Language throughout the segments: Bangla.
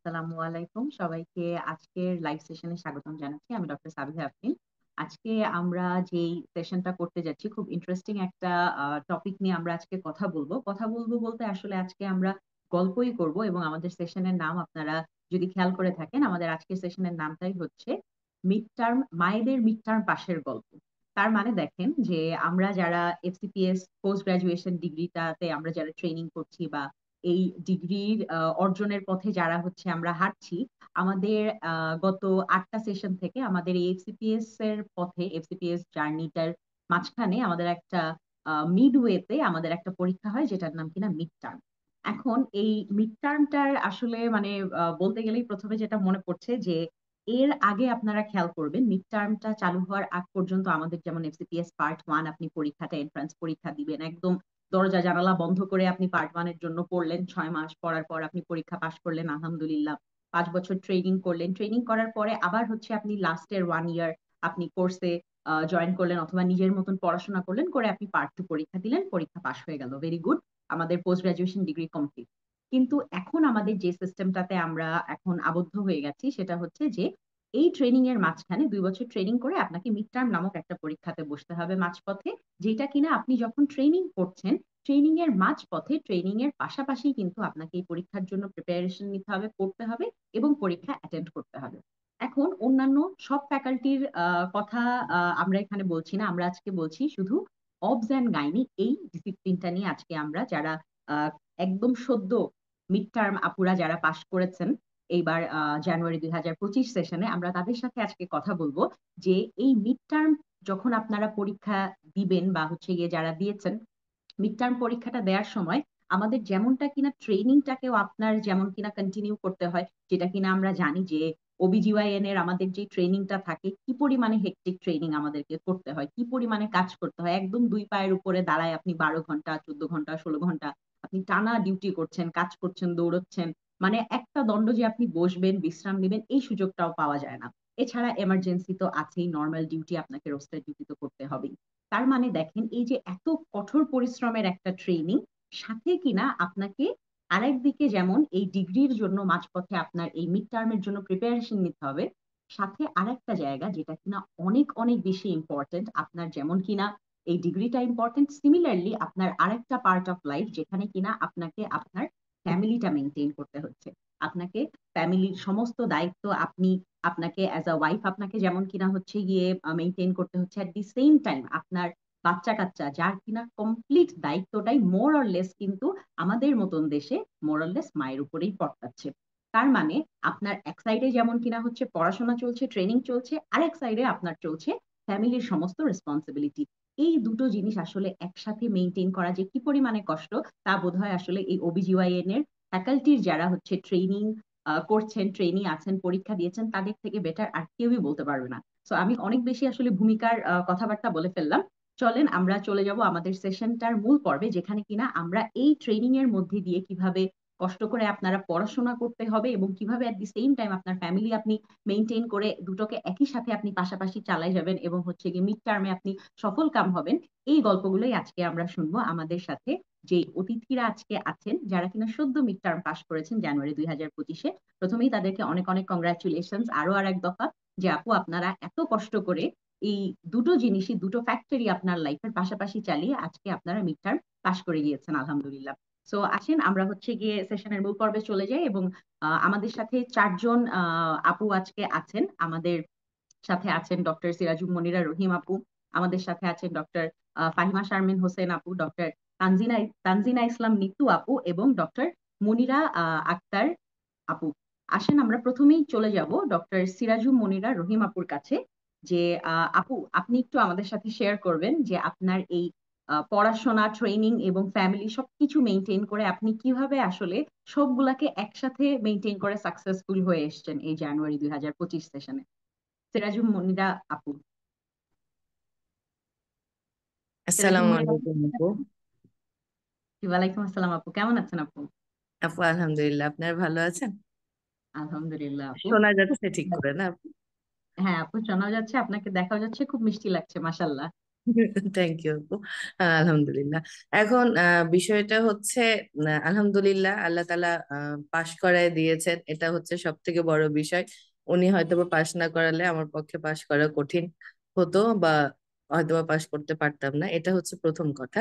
আসসালামু আলাইকুম সবাইকে। আজকের লাইভ সেশনে স্বাগতম জানাচ্ছি। আমি ডক্টর সাবিহা আফরিন। আজকে আমরা যেই সেশনটা করতে যাচ্ছি, খুব ইন্টারেস্টিং একটা টপিক নিয়ে আমরা আজকে কথা বলবো। কথা বলবো বলতে আসলে আজকে আমরা গল্পই করব, এবং আমাদের সেশনের নাম আপনারা যদি খেয়াল করে থাকেন, আমাদের আজকের সেশনের নামটাই হচ্ছে মিড টার্ম, মায়েদের মিড টার্ম পাশের গল্প। তার মানে দেখেন যে আমরা যারা এফসিপিএস পোস্ট গ্রাজুয়েশন ডিগ্রিটাতে আমরা যারা ট্রেনিং করছি, বা এই ডিগ্রির অর্জনের পথে যারা হচ্ছে আমরা হাঁটছি, আমাদের গত 8টা সেশন থেকে আমাদের এই এফসিপিএস এর পথে, এফসিপিএস জার্নিটার মাঝখানে আমাদের একটা মিড ওয়েতে আমাদের একটা পরীক্ষা হয়, যেটার নাম কিনা মিড টার্ম। এখন এই মিড টার্মটার আসলে মানে বলতে গেলেই প্রথমে যেটা মনে পড়ছে যে এর আগে আপনারা খেয়াল করবেন, মিড টার্মটা চালু হওয়ার আগ পর্যন্ত আমাদের যেমন এফসিপিএস পার্ট 1 আপনি পরীক্ষাটা এন্ট্রান্স পরীক্ষা দিবেন, একদম দরজা জানালা বন্ধ করে আপনি পার্ট 1 এর জন্য পড়লেন, 6 মাস পড়ার পর আপনি পরীক্ষা পাশ করলেন আলহামদুলিল্লাহ। 5 বছর ট্রেনিং করলেন, ট্রেনিং করার পরে আবার হচ্ছে আপনি লাস্টের 1 ইয়ার আপনি কোর্সে জয়েন করলেন, অথবা নিজের মতন পড়াশোনা করলেন, করে আপনি পার্ট 2 পরীক্ষা দিলেন, পরীক্ষা পাশ হয়ে গেল, ভেরি গুড, আমাদের পোস্ট গ্রাজুয়েশন ডিগ্রি কমপ্লিট। কিন্তু এখন আমাদের যে সিস্টেমটাতে আমরা এখন আবদ্ধ হয়ে গেছি, সেটা হচ্ছে যে এই ট্রেনিং এর মাঝখানে 2 বছর ট্রেনিং করে আপনাকে মিড টার্ম নামক একটা পরীক্ষাতে বসতে হবে মাঝপথে, যেটা কিনা আপনি যখন ট্রেনিং করছেন, ট্রেনিং এর মাঝপথে, ট্রেনিং এর পাশাপাশি কিন্তু আপনাকে এই পরীক্ষার জন্য প্রিপারেশন নিতে হবে, পড়তে হবে, এবং পরীক্ষা অ্যাটেন্ড করতে হবে। এখন অন্যান্য সব ফ্যাকাল্টির কথা আমরা এখানে বলছি না, আমরা আজকে বলছি শুধু অবস অ্যান্ড গাইনি, এই ডিসিপ্লিনটা নিয়ে আজকে আমরা যারা আহ, একদম সদ্য মিড টার্ম আপুরা যারা পাশ করেছেন এইবার জানুয়ারি 2025 সেশনে, আমরা তাদের সাথে আজকে কথা বলবো যে এই মিড টার্ম যখন আপনারা পরীক্ষা দিবেন, বা হচ্ছে গিয়ে যারা দিয়েছেন মিড টার্ম পরীক্ষাটা দেওয়ার সময়, আমাদের যেমনটা কিনা ট্রেনিংটাকেও আপনার যেমন কিনা কন্টিনিউ করতে হয়, যেটা কিনা আমরা জানি যে ওবিজিওয়াইএন এর আমাদের যে ট্রেনিংটা থাকে, কি পরিমাণে হেক্টিক ট্রেনিং আমাদেরকে করতে হয়, কি পরিমাণে কাজ করতে হয়, একদম দুই পায়ের উপরে দাঁড়ায় আপনি 12 ঘন্টা, 14 ঘন্টা, 16 ঘন্টা আপনি টানা ডিউটি করছেন, কাজ করছেন, দৌড়চ্ছেন। মানে একটা দণ্ড যে আপনি বসবেন, বিশ্রাম নেবেন, এই সুযোগটাও পাওয়া যায় না। এছাড়া এমার্জেন্সি তো আছেই, নর্মাল ডিউটি আপনাকে রোস্টার ডিউটি তো করতে হবেই। তার মানে দেখেন, এই যে এত কঠোর পরিশ্রমের একটা ট্রেনিং, সাথে কিনা আপনাকে আরেকদিকে যেমন এই ডিগ্রির জন্য মাঝপথে আপনার এই মিড টার্মের জন্য প্রিপারেশন নিতে হবে, সাথে আরেকটা জায়গা যেটা কিনা অনেক অনেক বেশি ইম্পর্টেন্ট, আপনার যেমন কিনা এই ডিগ্রিটা ইম্পর্টেন্ট, সিমিলারলি আপনার আরেকটা পার্ট অফ লাইফ যেখানে কিনা আপনাকে আপনার ফ্যামিলিটা মেনটেন করতে হচ্ছে। আপনাকে ফ্যামিলির সমস্ত দায়িত্ব আপনি, আপনাকে অ্যাজ আ ওয়াইফ আপনাকে যেমন কিনা হচ্ছে গিয়ে মেনটেন করতে হচ্ছে, অ্যাট দি সেম টাইম আপনার বাচ্চা কাচ্চা যার কিনা কমপ্লিট দায়িত্বটাই মোর অর লেস কিন্তু আমাদের মতন দেশে মোর অর লেস মায়ের উপরেই বর্তাচ্ছে। তার মানে আপনার এক সাইডে যেমন কিনা হচ্ছে পড়াশোনা চলছে, ট্রেনিং চলছে, আরেক সাইডে আপনার চলছে ফ্যামিলির সমস্ত রেসপন্সিবিলিটি। এই দুটো জিনিস আসলে একসাথে মেনটেন করা যে কি পরিমাণে কষ্ট, তা বোধহয় আসলে এই ওবিজিওয়াইএন এর ফ্যাকাল্টির যারা হচ্ছে ট্রেনিং করছেন, ট্রেনি আছেন, পরীক্ষা দিয়েছেন, তাদের থেকে বেটার আর কেউই বলতে পারবে না। তো আমি অনেক বেশি আসলে ভূমিকার কথাবার্তা বলে ফেললাম। চলেন আমরা চলে যাব আমাদের সেশনটার মূল পর্বে, যেখানে কিনা আমরা এই ট্রেনিং এর মধ্যে দিয়ে কিভাবে কষ্ট করে আপনারা পড়াশোনা করতে হবে, এবং কিভাবে এট দি সেম টাইম আপনার ফ্যামিলি আপনি মেনটেন করে দুটোকে একই সাথে আপনি পাশাপাশি চালাই যাবেন, এবং হচ্ছে গিয়ে মিড টার্মে আপনি সফল কাম হবেন। এই গল্পগুলোই আজকে আমরা শুনবো। আমাদের সাথে যে অতিথিরা আজকে আছেন, যারা কিনা সদ্য মিড টার্ম পাস করেছেন জানুয়ারি 2025-এ, প্রথমেই তাদেরকে অনেক অনেক কংগ্রাচুলেশন। আরো আর এক দফা যে আপু, আপনারা এত কষ্ট করে এই দুটো জিনিসই, দুটো ফ্যাক্টরি আপনার লাইফের পাশাপাশি চালিয়ে আজকে আপনারা মিড টার্ম পাস করে গিয়েছেন আলহামদুলিল্লাহ। সো আসেন আমরা হচ্ছে গিয়ে সেশনের মূল পর্বে চলে যাই, এবং আমাদের সাথে 4 জন আপু আজকে আছেন। আমাদের সাথে আছেন ডক্টর সিরাজুম মনিরা রহিম আপু, আমাদের সাথে আছেন ডক্টর ফাহিমা শারমিন হোসেন আপু, ডক্টর তানজিনা তানজিনা ইসলাম নিতু আপু, এবং ডক্টর মুনিরা আক্তার আপু। আসেন আমরা প্রথমেই চলে যাব ডক্টর সিরাজুম মনিরা রহিম আপুর কাছে। যে আপু, আপনি একটু আমাদের সাথে শেয়ার করবেন যে আপনার এই পড়াশোনা, ট্রেনিং এবং ফ্যামিলি সবকিছু মেনটেন করে আপনি কিভাবে আসলে সবগুলাকে একসাথে মেনটেন করে সাকসেসফুল হয়ে এসেছেন এই জানুয়ারি 2025 সেশনে। সিরাজুম মনিরা আপু। সিরাজুম আসসালামু মনিরা আপু, আলাইকুম আপু। ওয়ালাইকুম আসসালাম আপু, কেমন আছেন আপু? আপু আলহামদুলিল্লাহ, আপনার ভালো আছেন? আলহামদুলিল্লাহ আপু। শোনা খুব যাচ্ছে ভালো ঠিক করে লাগছে। না আপু? হ্যাঁ আপু, শোনাও যাচ্ছে, আপনাকে দেখাও যাচ্ছে, খুব মিষ্টি লাগছে মাশাল্লাহ। থ্যাংক ইউ আপু। আলহামদুলিল্লাহ। এখন বিষয়টা হচ্ছে, আলহামদুলিল্লাহ আল্লাহ তাআলা পাশ করায় দিয়েছেন, এটা হচ্ছে সব থেকে বড় বিষয়। উনি হয়তোবা পাশ না করালে আমার পক্ষে পাশ করা কঠিন হতো, বা হয়তোবা পাশ করতে পারতাম না। এটা হচ্ছে প্রথম কথা।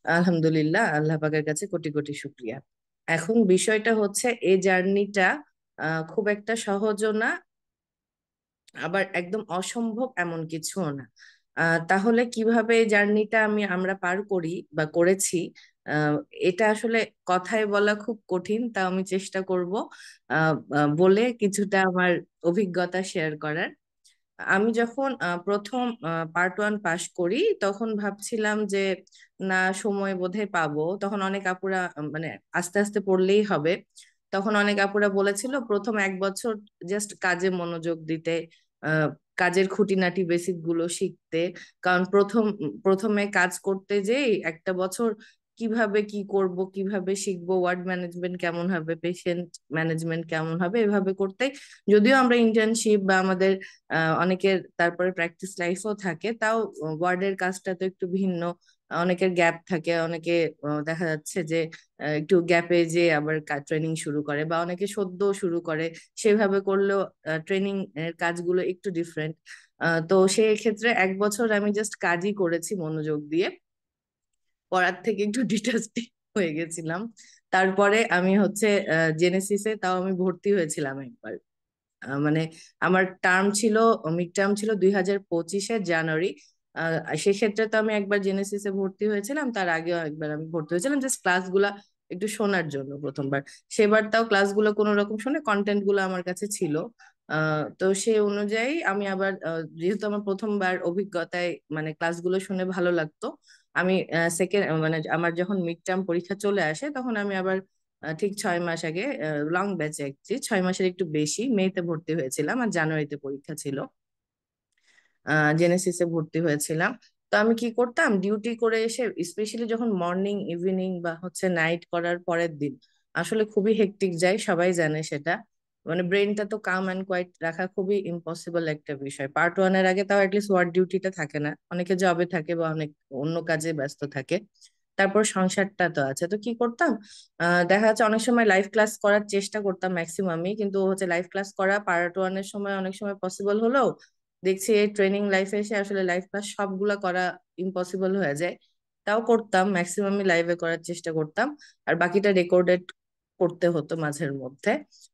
আলহামদুলিল্লাহ, আল্লাহ পাকের কাছে কোটি কোটি শুক্রিয়া। এখন বিষয়টা হচ্ছে এই জার্নিটা খুব একটা সহজও না, আবার একদম অসম্ভব এমন কিছুও না। তাহলে কিভাবে এই জার্নিটা আমরা পার করি বা করেছি, আহ, এটা আসলে কথায় বলা খুব কঠিন, তা আমি চেষ্টা করব বলে কিছুটা আমার অভিজ্ঞতা শেয়ার করার। আমি যখন প্রথম পার্ট 1 পাশ করি, তখন ভাবছিলাম যে না, সময় বোধহয় পাবো। তখন অনেক আপুরা মানে আস্তে আস্তে পড়লেই হবে। তখন অনেক আপুরা বলেছিল প্রথম 1 বছর জাস্ট কাজে মনোযোগ দিতে, আহ, কাজের খুঁটিনাটি বেসিক গুলো শিখতে। কারণ প্রথমে কাজ করতে যেই একটা বছর কিভাবে কি করব, কিভাবে শিখবো, ওয়ার্ড ম্যানেজমেন্ট কেমন হবে, পেশেন্ট ম্যানেজমেন্ট কেমন হবে, এভাবে করতে, যদিও আমরা ইন্টার্নশিপ বা আমাদের অনেকের তারপরে প্র্যাকটিস লাইফও থাকে, তাও ওয়ার্ডের কাজটা তো একটু ভিন্ন। অনেকের গ্যাপ থাকে, অনেকে দেখা যাচ্ছে যে একটু গ্যাপে যে আবার ট্রেনিং শুরু করে, বা অনেকে সদ্য শুরু করে। সেভাবে করলেও ট্রেনিং এর কাজগুলো একটু ডিফারেন্ট। তো সেই ক্ষেত্রে 1 বছর আমি জাস্ট কাজই করেছি মনোযোগ দিয়ে, পড়ার থেকে একটু ডিটাচড হয়ে গেছিলাম। তারপরে আমি হচ্ছে জেনেসিসে, তাও আমি ভর্তি হয়েছিলাম একবার। মানে আমার মিড টার্ম ছিল 2025-এর জানুয়ারি। সেক্ষেত্রে তো আমি একবার জেনেসিসে ভর্তি হয়েছিলাম, তার আগেও একবার আমি ভর্তি হয়েছিলাম জাস্ট ক্লাসগুলা একটু শোনার জন্য প্রথমবার। সেবার তাও ক্লাসগুলো কোনো রকম শুনে কন্টেন্ট গুলো আমার কাছে ছিল। তো সেই অনুযায়ী আমি আবার যেহেতু আমার প্রথমবার অভিজ্ঞতায় মানে ক্লাসগুলো শুনে ভালো লাগতো, আমি সেকেন্ড মানে আমার যখন মিড টার্ম পরীক্ষা চলে আসে, তখন আমি আবার ঠিক 6 মাস আগে লং ব্যাচে, 6 মাসের একটু বেশি, মেতে ভর্তি হয়েছিলাম আর জানুয়ারিতে পরীক্ষা ছিল। জেনেসিসে ভর্তি হয়েছিলাম। তো আমি কি করতাম, ডিউটি করে এসে স্পেশালি যখন মর্নিং ইভিনিং বা হচ্ছে নাইট করার পরের দিন, আসলে খুবই হেক্টিক যায়, সবাই জানে সেটা। মানে ব্রেনটা তো কাম অ্যান্ড কোয়াইট রাখা খুবই ইম্পসিবল একটা বিষয়। পার্ট 1-এর আগে তাও অ্যাটলিস্ট ওয়ার্ড ডিউটিটা থাকে না, অনেকে জবে থাকে বা অনেক অন্য কাজে ব্যস্ত থাকে। তারপর সংসারটা তো আছে, তো কি করতাম, দেখা যাচ্ছে অনেক সময় লাইভ ক্লাস করার চেষ্টা করতাম ম্যাক্সিমামই, কিন্তু হচ্ছে লাইভ ক্লাস করা পার্ট 1-এর সময় অনেক সময় পসিবল হলেও দেখছি এই ট্রেনিং লাইফে এসে আসলে লাইভ ক্লাস সবগুলা করা ইম্পসিবল হয়ে যায়। তাও করতাম, ম্যাক্সিমামই লাইভে করার চেষ্টা করতাম, আর বাকিটা রেকর্ডেড করতে হতো মাঝের মধ্যে।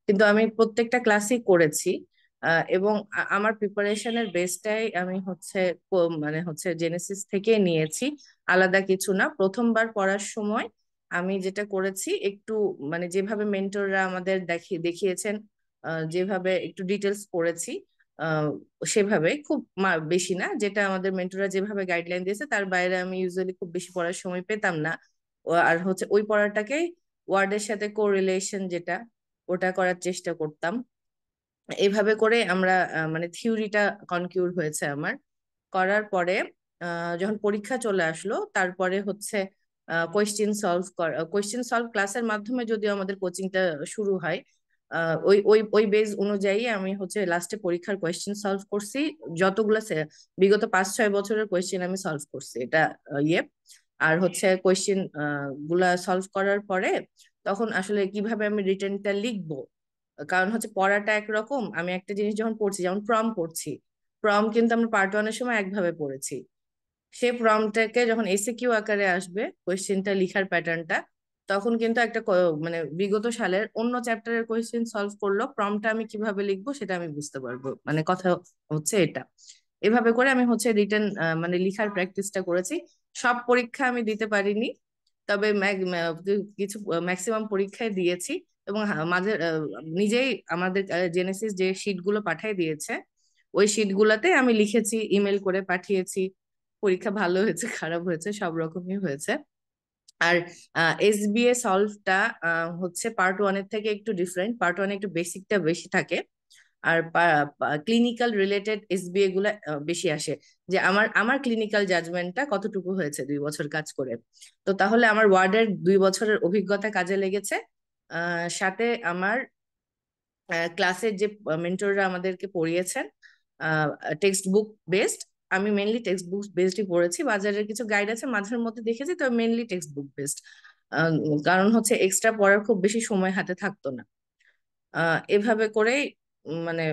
কিন্তু আমি প্রত্যেকটা ক্লাসই করেছি। এবং আমার প্রিপারেশনের বেসটাই আমি হচ্ছে মানে হচ্ছে জেনেসিস থেকে নিয়েছি, আলাদা কিছু না। প্রথমবার পড়ার সময় আমি যেটা করেছি, একটু মানে যেভাবে মেন্টররা আমাদের দেখিয়েছেন, যেভাবে একটু ডিটেলস পড়েছি, আহ, সেভাবে খুব বেশি না, যেটা আমাদের মেন্টররা যেভাবে গাইডলাইন দিয়েছে তার বাইরে আমি ইউজুয়ালি খুব বেশি পড়ার সময় পেতাম না। আর হচ্ছে ওই পড়াটাকে ওয়ার্ডের সাথে কোরিলেশন যেটা, ওটা করার চেষ্টা করতাম। এইভাবে করে আমরা মানে থিওরিটা কনকিউর হয়েছে আমার। করার পরে যখন পরীক্ষা চলে আসলো, তারপরে হচ্ছে কোয়েশ্চেন সলভ ক্লাসের মাধ্যমে যদিও আমাদের কোচিংটা শুরু হয়। ওই বেস অনুযায়ী আমি হচ্ছে লাস্টে পরীক্ষার কোয়েশ্চেন সলভ করছি, যতগুলা বিগত 5-6 বছরের কোয়েশ্চেন আমি সলভ করছি, এটা ইয়ে। আর হচ্ছে কোয়েশ্চেন গুলা সলভ করার পরে তখন আসলে কিভাবে আমি রিটেনটা লিখবো, কারণ হচ্ছে পড়াটা একরকম, আমি একটা জিনিস যখন পড়ছি, যেমন প্রম পড়ছি, প্রম কিন্তু আমরা পার্ট 1-এর সময় একভাবে পড়েছি। সেই প্রমটাকে যখন এসিকিউ আকারে আসবে কোয়েশ্চেনটা লিখার প্যাটার্নটা, তখন কিন্তু একটা মানে বিগত সালের অন্য চ্যাপ্টারের কোয়েশ্চেন সলভ করলো, প্রমটা আমি কিভাবে লিখবো সেটা আমি বুঝতে পারবো, মানে কথা হচ্ছে এটা। এভাবে করে আমি হচ্ছে রিটেন মানে লিখার প্র্যাকটিসটা করেছি। সব পরীক্ষা আমি দিতে পারিনি, তবে কিছু ম্যাক্সিমাম পরীক্ষায় দিয়েছি। এবং মাঝে নিজেই আমাদের জেনেসিস যে শিট গুলো পাঠিয়ে দিয়েছে, ওই শিট গুলাতে আমি লিখেছি, ইমেল করে পাঠিয়েছি। পরীক্ষা ভালো হয়েছে, খারাপ হয়েছে, সব রকমই হয়েছে। আর এসবিএ সলভটা হচ্ছে পার্ট 1-এর থেকে একটু ডিফারেন্ট। পার্ট 1-এ একটু বেসিকটা বেশি থাকে, আর ক্লিনিক্যাল রিলেটেড এসবিএ গুলা বেশি আসে। যে আমার আমার ক্লিনিক্যাল জাজমেন্টটা কতটুকু হয়েছে 2 বছর কাজ করে। তো তাহলে আমার ওয়ার্ডের 2 বছরের অভিজ্ঞতা কাজে লেগেছে। সাথে আমার ক্লাসের যে মেন্টররা আমাদেরকে পড়িয়েছেন, টেক্সট বুক বেসড, আমি মেনলি টেক্সট বুক বেসডই পড়েছি, বাজারের কিছু গাইড আছে মাঝের মধ্যে দেখেছি, তো মেনলি টেক্সট বুক বেসড। কারণ হচ্ছে এক্সট্রা পড়ার খুব বেশি সময় হাতে থাকতো না। এভাবে করেই মানে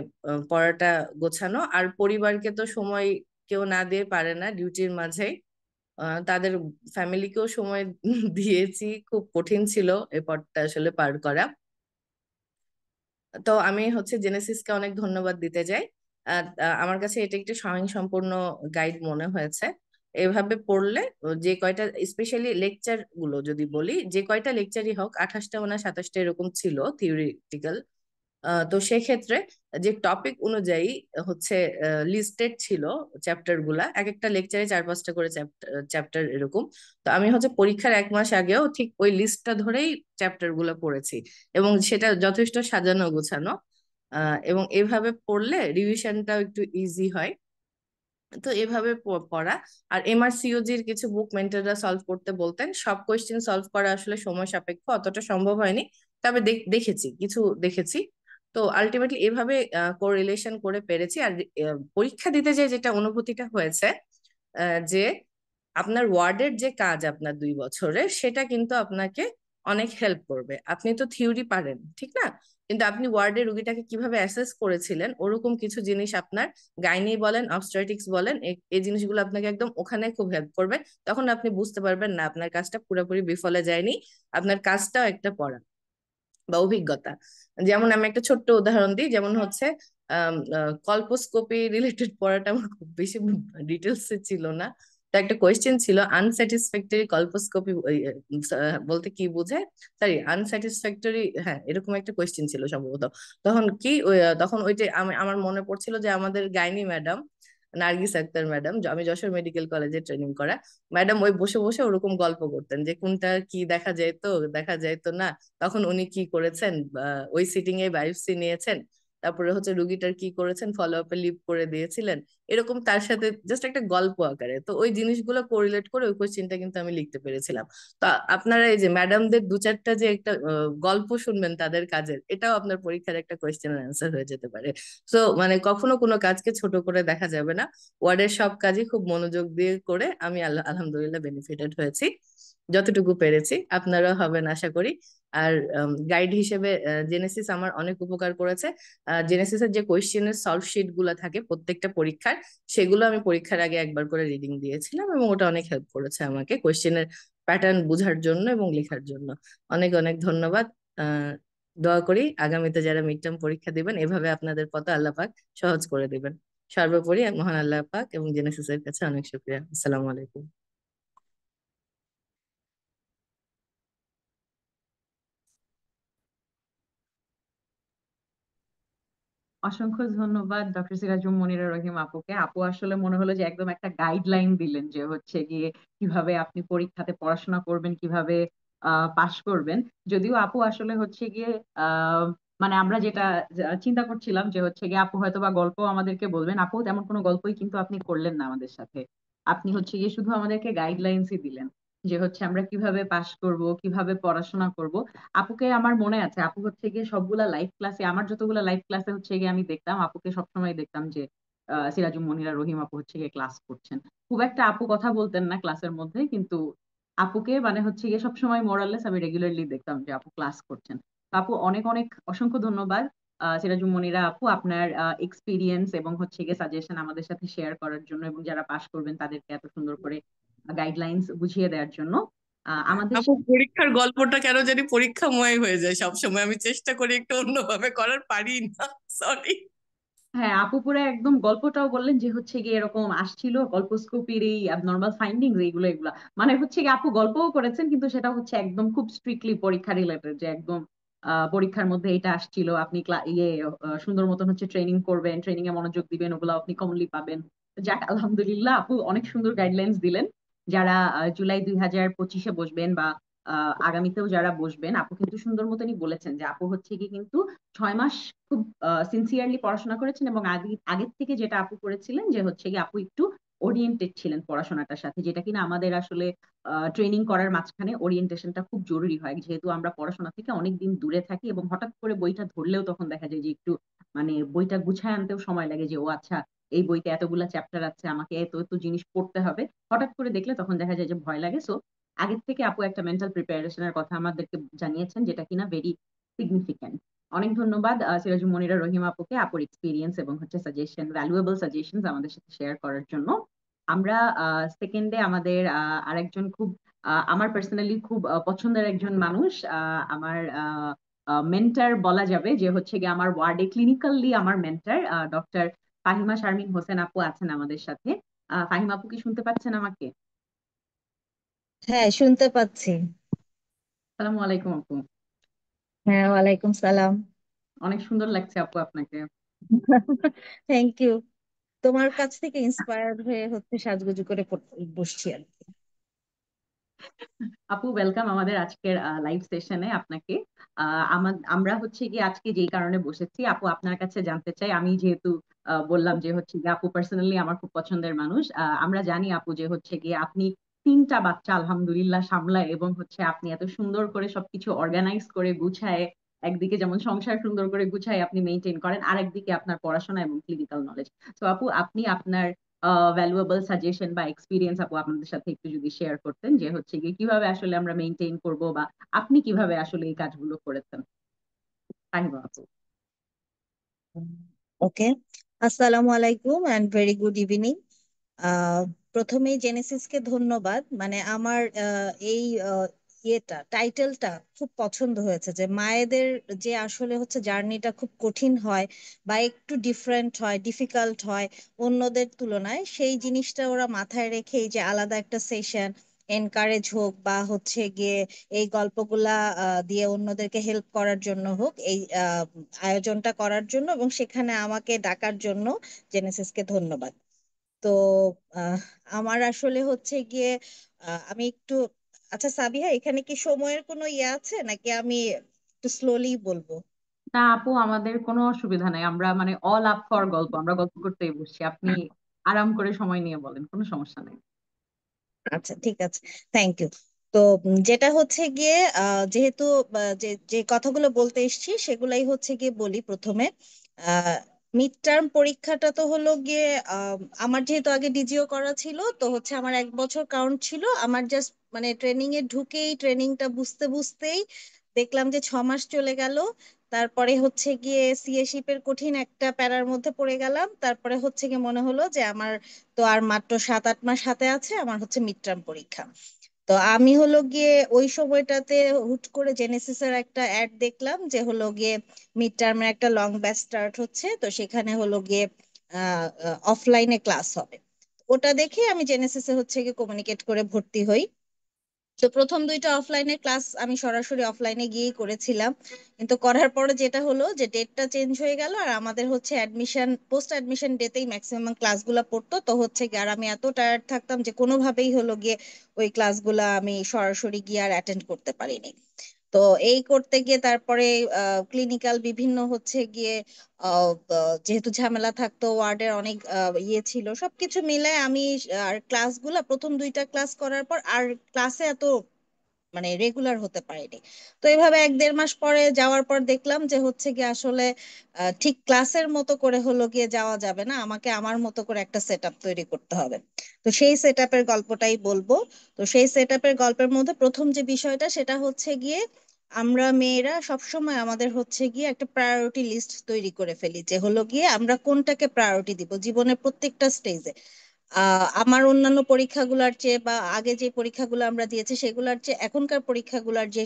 পড়াটা গোছানো। আর পরিবারকে তো সময় কেউ না দিয়ে পারে না ডিউটির মাঝে, তাদের ফ্যামিলিকেও সময় দিয়েছি। খুব কঠিন ছিল এই পথটা আসলে পার করা। তো আমি হচ্ছে জেনেসিসকে অনেক ধন্যবাদ দিতে চাই। আমার কাছে এটা একটি স্বয়ংসম্পূর্ণ গাইড মনে হয়েছে। এভাবে পড়লে যে কয়টা, স্পেশালি লেকচার গুলো যদি বলি, যে কয়টা লেকচারই হোক, 28টা না 27টা এরকম ছিল থিওরিটিক্যাল। তো সেক্ষেত্রে যে টপিক অনুযায়ী হচ্ছে লিস্টেড ছিল চ্যাপ্টার গুলা, এক একটা লেকচারে 4-5টা করে চ্যাপ্টার এরকম। তো আমি হচ্ছে পরীক্ষার 1 মাস আগেও ঠিক ওই লিস্টটা ধরেই চ্যাপ্টার গুলো পড়েছি, এবং সেটা যথেষ্ট সাজানো গোছানো। এবং এভাবে পড়লে রিভিশনটাও একটু ইজি হয়। তো এভাবে পড়া। আর এমআরসিওজির কিছু বুক মেন্টররা সলভ করতে বলতেন, সব কোয়েশ্চেন সলভ করা আসলে সময় সাপেক্ষ, অতটা সম্ভব হয়নি। তবে দেখেছি, কিছু দেখেছি। তো আলটিমেটলি এভাবে কোরিলেশন করে পেরেছি। আর পরীক্ষা দিতে যে যেটা অনুভূতিটা হয়েছে, যে আপনার ওয়ার্ডের যে কাজ আপনার 2 বছরের, সেটা কিন্তু আপনাকে অনেক হেল্প করবে। আপনি তো থিওরি পারেন ঠিক না, কিন্তু আপনি ওয়ার্ডে রুগীটাকে কিভাবে অ্যাসেস করেছিলেন, ওরকম কিছু জিনিস আপনার গাইনি বলেন, অবস্টেট্রিক্স বলেন, এই জিনিসগুলো আপনাকে একদম ওখানে খুব হেল্প করবে। তখন আপনি বুঝতে পারবেন না আপনার কাজটা পুরোপুরি বিফলে যায়নি, আপনার কাজটাও একটা পড়া বা অভিজ্ঞতা। যেমন আমি একটা ছোট্ট উদাহরণ দিই, যেমন হচ্ছে কল্পোস্কোপি রিলেটেড পড়াটা আমার খুব বেশি ডিটেলসে ছিল না। তো একটা কোয়েশ্চেন ছিল, আনস্যাটিসফ্যাক্টরি কল্পোস্কোপি বলতে কি বোঝায়, সরি আনস্যাটিসফ্যাক্টরি, হ্যাঁ এরকম একটা কোয়েশ্চেন ছিল সম্ভবত। তখন কি তখন ওই যে আমার মনে পড়ছিল যে আমাদের gynae madam Nargis Akhtar madam, আমি যশোর মেডিকেল কলেজে ট্রেনিং করা ম্যাডাম, ওই বসে বসে ওরকম গল্প করতেন যে কোনটা কি দেখা যায় তো দেখা যায় তো না, তখন উনি কি করেছেন, ওই সিটিং এ বায়োপসি নিয়েছেন, তারপরে হচ্ছে রুগীটার কি করেছেন, ফলো আপে লিভ করে দিয়েছিলেন, এরকম তার সাথে জাস্ট একটা গল্প আকারে। তো ওই জিনিসগুলো কোরিলেট করে ওই কোশ্চেনটা কিন্তু আমি লিখতে পেরেছিলাম। তো আপনারা এই যে ম্যাডামদের 2-4টা যে একটা গল্প শুনবেন তাদের কাজের, এটাও আপনার পরীক্ষার একটা কোয়েশ্চেনের অ্যান্সার হয়ে যেতে পারে। তো মানে কখনো কোনো কাজকে ছোট করে দেখা যাবে না। ওয়ার্ডের সব কাজই খুব মনোযোগ দিয়ে করে আমি আলহামদুলিল্লাহ বেনিফিটেড হয়েছি যতটুকু পেরেছি। আপনারাও হবেন আশা করি। আর গাইড হিসেবে জেনেসিস আমার অনেক উপকার করেছে। জেনেসিসের যে কোয়েশ্চেনের সলভ শিট গুলা থাকে প্রত্যেকটা পরীক্ষার, সেগুলো আমি পরীক্ষার আগে একবার করে রিডিং দিয়েছিলাম, এবং ওটা অনেক হেল্প করেছে আমাকে কোয়েশ্চেনের প্যাটার্ন বোঝার জন্য এবং লেখার জন্য। অনেক অনেক ধন্যবাদ। আহ দোয়া করি আগামীতে যারা মিড টার্ম পরীক্ষা দিবেন এভাবে আপনাদের পথ আল্লাহ পাক সহজ করে দিবেন। সর্বোপরি মহান আল্লাহ পাক এবং জেনেসিসের কাছে অনেক শুকরিয়া। আসসালামু আলাইকুম। অসংখ্য ধন্যবাদ ডক্টর সিরাজুম মনিরা রহিম আপুকে। আপু আসলে মনে হলো যে একদম একটা গাইডলাইন দিলেন যে হচ্ছে গিয়ে কিভাবে আপনি পরীক্ষাতে পড়াশোনা করবেন, কিভাবে পাশ করবেন। যদিও আপু আসলে হচ্ছে গিয়ে আহ মানে আমরা যেটা চিন্তা করছিলাম যে হচ্ছে গিয়ে আপু হয়তো বা গল্প আমাদেরকে বলবেন, আপু তেমন কোনো গল্পই কিন্তু আপনি করলেন না আমাদের সাথে। আপনি হচ্ছে গিয়ে শুধু আমাদেরকে গাইডলাইন্সই দিলেন যে হচ্ছে আমরা কিভাবে পাশ করব, কিভাবে পড়াশোনা করব। আপুকে আমার মনে আছে, আপু হচ্ছে গিয়ে সবগুলা লাইভ ক্লাসে, আমার যতগুলা লাইভ ক্লাসে হচ্ছে গিয়ে আমি দেখতাম আপুকে, সবসময় দেখতাম যে সিরাজুম মনিরা রহিম আপু হচ্ছে গিয়ে ক্লাস করছেন। খুব একটা আপু কথা বলতেন না ক্লাসের মধ্যে, কিন্তু আপুকে মানে হচ্ছে গিয়ে সবসময় মোরাললেস আমি রেগুলারলি দেখতাম যে আপু ক্লাস করছেন। তো আপু অনেক অনেক অসংখ্য ধন্যবাদ সিরাজুম মনিরা আপু, আপনার এক্সপিরিয়েন্স এবং হচ্ছে গিয়ে সাজেশন আমাদের সাথে শেয়ার করার জন্য, এবং যারা পাশ করবেন তাদেরকে এত সুন্দর করে গাইডলাইন্স বুঝিয়ে দেওয়ার জন্য। আমাদের আপু পরীক্ষার গল্পটা কেন জানি পরীক্ষাময় হয়ে যায় সব সময়, আমি চেষ্টা করি একটু অন্যভাবে করার, পারি না, সরি। হ্যাঁ, আপু পুরো একদম গল্পটাও বললেন যে হচ্ছে গিয়ে এরকম আসছিল কল্পোস্কোপির এই অ্যাবনর্মাল ফাইন্ডিংস এইগুলো এগুলা, মানে হচ্ছে গিয়ে আপু গল্পও করেছেন, কিন্তু সেটা হচ্ছে একদম খুব স্ট্রিক্টলি পরীক্ষা রিলেটেড, যে একদম পরীক্ষার মধ্যে এটা আসছিল, আপনি সুন্দর মতন হচ্ছে ট্রেনিং করবেন, ট্রেনিং এ মনোযোগ দিবেন, ওগুলো আপনি কমনলি পাবেন। যাক আলহামদুলিল্লাহ, আপু অনেক সুন্দর গাইডলাইন্স দিলেন। যারা জুলাই 2025-এ বসবেন বা আগামীতেও যারা বসবেন, আপু কিন্তু সুন্দর মতনই বলেছেন যে আপু হচ্ছে কি কিন্তু 6 মাস খুব সিনসিয়ারলি পড়াশোনা করেছেন, এবং আগের থেকে যেটা আপু করেছিলেন যে হচ্ছে কি আপু একটু ওরিয়েন্টেড ছিলেন পড়াশোনাটার সাথে, যেটা কিনা আমাদের আসলে ট্রেনিং করার মাঝখানে ওরিয়েন্টেশনটা খুব জরুরি হয়, যেহেতু আমরা পড়াশোনা থেকে অনেক দিন দূরে থাকি এবং হঠাৎ করে বইটা ধরলেও তখন দেখা যায় যে একটু মানে বইটা গুছায় আনতেও সময় লাগে, যে ও আচ্ছা এই বইতে এতগুলা চ্যাপ্টার আছে, আমাকে এত এত জিনিস পড়তে হবে। হঠাৎ করে দেখলে তখন দেখা যায় যে ভয় লাগে। সো আগের থেকে আপু একটা মেন্টাল প্রিপারেশনের কথা আমাদেরকে জানিয়েছেন, যেটা কিনা ভেরি সিগনিফিক্যান্ট। অনেক ধন্যবাদ সিরাজুল মনিরা রহিম আপুকে, আপুর এক্সপিরিয়েন্স এবং হচ্ছে সাজেশন, ভ্যালুয়েবল সাজেশন আমাদের সাথে শেয়ার করার জন্য। আমরা সেকেন্ডে আমাদের আরেকজন খুব আমার পার্সোনালি খুব পছন্দের একজন মানুষ, আমার মেন্টার বলা যাবে, যে হচ্ছে গিয়ে আমার ওয়ার্ডে ক্লিনিক্যালি আমার মেন্টার, ডক্টর ফাহিমা শারমিন হোসেন আপু আছেন আমাদের সাথে। ফাহিমা আপু কি শুনতে পাচ্ছেন আমাকে? হ্যাঁ, শুনতে পাচ্ছি। সালামু আলাইকুম আপু। হ্যাঁ, ওয়ালাইকুম সালাম। অনেক সুন্দর লাগছে আপু আপনাকে। Thank you. তোমার কাছ থেকে ইন্সপায়ার্ড হয়ে হচ্ছে সাজগুজু করে বসছি আর কি। আপু ওয়েলকাম আমাদের আজকের লাইভ সেশনে আপনাকে। আমরা হচ্ছে গিয়ে আজকে যেই কারণে বসেছি, আপু আপনার কাছে জানতে চাই, আমি যেহেতু বললাম যে হচ্ছে গিয়ে আপু পার্সোনালি আমার খুব পছন্দের মানুষ, আমরা জানি আপু যে হচ্ছে গিয়ে আপনি তিনটা বাচ্চা আলহামদুলিল্লাহ সামলায়, এবং হচ্ছে আপনি এত সুন্দর করে সবকিছু অর্গানাইজ করে গুছায়, একদিকে যেমন সংসার সুন্দর করে গুছায় আপনি মেনটেন করেন, আরেকদিকে আপনার পড়াশোনা এবং ক্লিনিক্যাল নলেজ। তো আপু আপনি আপনার ভ্যালুয়েবল সাজেশন বা এক্সপিরিয়েন্স আপু আপনাদের সাথে একটু যদি শেয়ার করতেন, যে হচ্ছে গিয়ে কিভাবে আসলে আমরা মেনটেন করব, বা আপনি কিভাবে আসলে এই কাজগুলো করেছেন। তাহিমা আপু। ওকে, আসসালামু আলাইকুম এন্ড ভেরি গুড ইভিনিং। আহ প্রথমেই জেনেসিসকে ধন্যবাদ। মানে আমার এই টাইটেলটা খুব পছন্দ হয়েছে, যে মায়েদের যে আসলে হচ্ছে জার্নিটা খুব কঠিন হয় বা একটু ডিফারেন্ট হয়, ডিফিকাল্ট হয় অন্যদের তুলনায়, সেই জিনিসটা ওরা মাথায় রেখে এই যে আলাদা একটা সেশন এনকারেজ হোক বা হচ্ছে গিয়ে এই গল্পগুলা দিয়ে অন্যদেরকে হেল্প করার জন্য হোক, এই আয়োজনটা করার জন্য এবং সেখানে আমাকে ডাকার জন্য জেনেসিসকে ধন্যবাদ। তো আহ, আমার আসলে হচ্ছে গিয়ে আমি একটু, আচ্ছা সাবিহা, এখানে কি সময়ের কোনো ইয়ে আছে নাকি আমি একটু স্লোলি বলবো? না আপু, আমাদের কোনো অসুবিধা নাই, আমরা মানে অল আপ ফর গল্প, আমরা গল্প করতেই বসছি, আপনি আরাম করে সময় নিয়ে বলেন, কোনো সমস্যা নেই। আচ্ছা, ঠিক আছে, থ্যাংক ইউ। তো যেটা হচ্ছে গিয়ে যেহেতু যে যে কথাগুলো বলতে এসেছি সেগুলাই হচ্ছে গিয়ে বলি প্রথমে। মিড টার্ম পরীক্ষাটা তো হলো গিয়ে, আমার যেহেতু আগে ডিজিও করা ছিল, তো হচ্ছে আমার 1 বছর কাউন্ট ছিল। আমার জাস্ট মানে ট্রেনিং এ ঢুকেই ট্রেনিংটা বুঝতে বুঝতেই দেখলাম যে 6 মাস চলে গেল। তারপরে হচ্ছে গিয়ে সিএশিপ এর কঠিন একটা প্যারার মধ্যে পড়ে গেলাম। তারপরে হচ্ছে গিয়ে মনে হলো যে আমার তো আর মাত্র 7-8 মাস হাতে আছে, আমার হচ্ছে মিড টার্ম পরীক্ষা। তো আমি হলো গিয়ে ওই সময়টাতে হুট করে জেনেসিসের একটা অ্যাড দেখলাম যে হলো গিয়ে মিড টার্মের একটা লং ব্যাচ স্টার্ট হচ্ছে, তো সেখানে হলো গিয়ে অফলাইনে ক্লাস হবে। ওটা দেখে আমি জেনেসিসে হচ্ছে গিয়ে কমিউনিকেট করে ভর্তি হই। তো প্রথম 2টা অফলাইনের ক্লাস আমি সরাসরি অফলাইনে গিয়েই করেছিলাম। কিন্তু করার পরে যেটা হলো যে ডেটটা চেঞ্জ হয়ে গেল, আর আমাদের হচ্ছে অ্যাডমিশন পোস্ট অ্যাডমিশন ডেতেই ম্যাক্সিমাম ক্লাসগুলো পড়তো। তো হচ্ছে গিয়ে আর আমি এত টায়ার্ড থাকতাম যে কোনোভাবেই হলো গিয়ে ওই ক্লাসগুলো আমি সরাসরি গিয়ে আর অ্যাটেন্ড করতে পারিনি। তো এই করতে গিয়ে তারপরে ক্লিনিক্যাল বিভিন্ন হচ্ছে গিয়ে যেহেতু ঝামেলা থাকতো, ওয়ার্ডের অনেক ইয়ে ছিল, সবকিছু মিলে আমি আর ক্লাসগুলা প্রথম 2টা ক্লাস করার পর আর ক্লাসে এত মানে রেগুলার হতে পারিনি। তো এইভাবে 1-1.5 মাস পরে যাওয়ার পর দেখলাম যে হচ্ছে গিয়ে আসলে ঠিক ক্লাসের মতো করে হলো গিয়ে যাওয়া যাবে না, আমাকে আমার মতো করে একটা সেট আপ তৈরি করতে হবে। তো সেই সেট আপের গল্পটাই বলবো। তো সেই সেট আপের গল্পের মধ্যে প্রথম যে বিষয়টা সেটা হচ্ছে গিয়ে আমরা মেয়েরা সবসময় আমাদের হচ্ছে গিয়ে একটা প্রায়োরিটি লিস্ট তৈরি করে ফেলি, যে হলো গিয়ে আমরা কোনটাকে প্রায়োরিটি দিব জীবনের প্রত্যেকটা স্টেজে। আমার অন্যান্য পরীক্ষাগুলোর চেয়ে বা আগে যে পরীক্ষাগুলো আমরা দিয়েছি সেগুলোর চেয়ে এখনকার পরীক্ষাগুলোর যে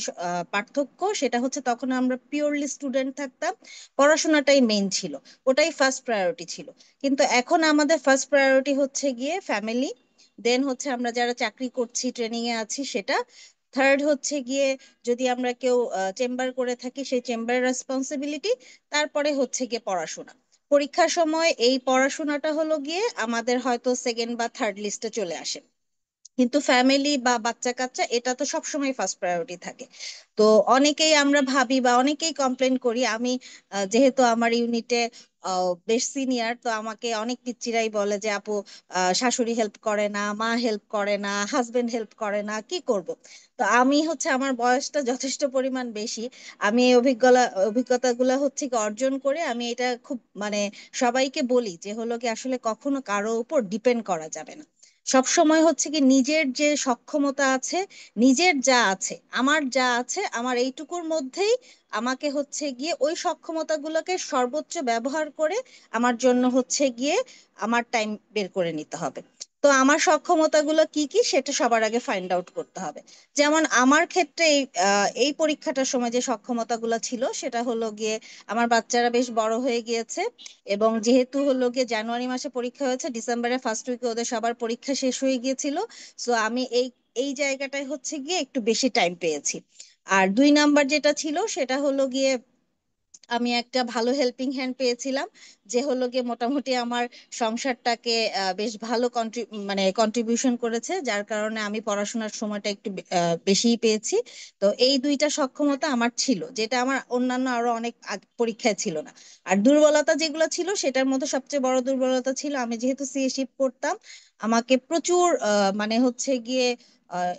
পার্থক্য সেটা হচ্ছে, তখন আমরা পিওরলি স্টুডেন্ট থাকতাম, পড়াশোনাটাই মেইন ছিল, ওটাই ফার্স্ট প্রায়োরিটি ছিল। কিন্তু এখন আমাদের ফার্স্ট প্রায়োরিটি হচ্ছে গিয়ে ফ্যামিলি, দেন হচ্ছে আমরা যারা চাকরি করছি ট্রেনিং এ আছি সেটা, থার্ড হচ্ছে গিয়ে যদি আমরা কেউ চেম্বার করে থাকি সেই চেম্বারের রেসপন্সিবিলিটি, তারপরে হচ্ছে গিয়ে পড়াশোনা। পরীক্ষার সময় এই পড়াশোনাটা হলো গিয়ে আমাদের হয়তো সেকেন্ড বা থার্ড লিস্টে চলে আসে, কিন্তু ফ্যামিলি বা বাচ্চা কাচ্চা এটা তো সবসময় ফার্স্ট প্রায়োরিটি থাকে। তো অনেকেই আমরা ভাবি বা অনেকেই কমপ্লেন করি, আমি যেহেতু আমার ইউনিটে বেশ সিনিয়র, তো আমাকে অনেক পিচ্চিরাই বলে যে আপু শাশুড়ি হেল্প করে না, মা হেল্প করে না, হাজবেন্ড হেল্প করে না, কি করব। তো আমি হচ্ছে আমার বয়সটা যথেষ্ট পরিমাণ বেশি, আমি এই অভিজ্ঞতাগুলো হচ্ছে কি অর্জন করে আমি এটা খুব মানে সবাইকে বলি যে হলো কি আসলে কখনো কারো উপর ডিপেন্ড করা যাবে না। সব সময় হচ্ছে কি নিজের যে সক্ষমতা আছে, নিজের যা আছে, আমার যা আছে, আমার এইটুকুর মধ্যেই আমাকে হচ্ছে গিয়ে ওই সক্ষমতাগুলোকে সর্বোচ্চ ব্যবহার করে আমার জন্য হচ্ছে গিয়ে আমার টাইম বের করে নিতে হবে। তো আমার সক্ষমতাগুলো কি কি সেটা সবার আগে ফাইন্ড আউট করতে হবে। যেমন আমার ক্ষেত্রে এই পরীক্ষাটার সময় যে সক্ষমতাগুলো ছিল সেটা হলো গিয়ে আমার বাচ্চারা বেশ বড় হয়ে গিয়েছে, এবং যেহেতু হলো গিয়ে জানুয়ারি মাসে পরীক্ষা হয়েছে, ডিসেম্বরের ফার্স্ট উইকে ওদের সবার পরীক্ষা শেষ হয়ে গিয়েছিল। সো আমি এই জায়গাটায় হচ্ছে গিয়ে একটু বেশি টাইম পেয়েছি। আর 2 নাম্বার যেটা ছিল সেটা হলো গিয়ে আমি একটা ভালো হেল্পিং হ্যান্ড পেয়েছিলাম, যে হলো গিয়ে মোটামুটি আমার সংসারটাকে বেশ ভালো মানে কন্ট্রিবিউশন করেছে, যার কারণে আমি পড়াশোনার সময়টা একটু বেশিই পেয়েছি। তো এই 2টা সক্ষমতা আমার ছিল, যেটা আমার অন্যান্য আরো অনেক পরীক্ষায় ছিল না। আর দুর্বলতা যেগুলো ছিল সেটার মধ্যে সবচেয়ে বড় দুর্বলতা ছিল আমি যেহেতু সিএ শিফট করতাম, আমাকে প্রচুর মানে হচ্ছে গিয়ে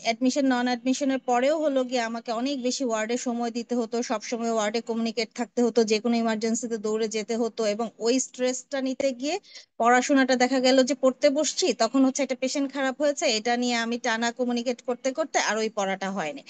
অ্যাডমিশন নন অ্যাডমিশনের পরেও হলো গিয়ে আমাকে অনেক বেশি ওয়ার্ডে সময় দিতে হতো, সব সময় ওয়ার্ডে কমিউনিকেট থাকতে হতো, যে কোনো ইমার্জেন্সিতে দৌড়ে যেতে হতো, এবং ওই স্ট্রেসটা নিতে গিয়ে পড়াশোনাটা দেখা গেল যে পড়তে বসছি তখন হচ্ছে একটা পেশেন্ট খারাপ হয়েছে, এটা নিয়ে আমি টানা কমিউনিকেট করতে করতে আর ওই পড়াটা হয়নি।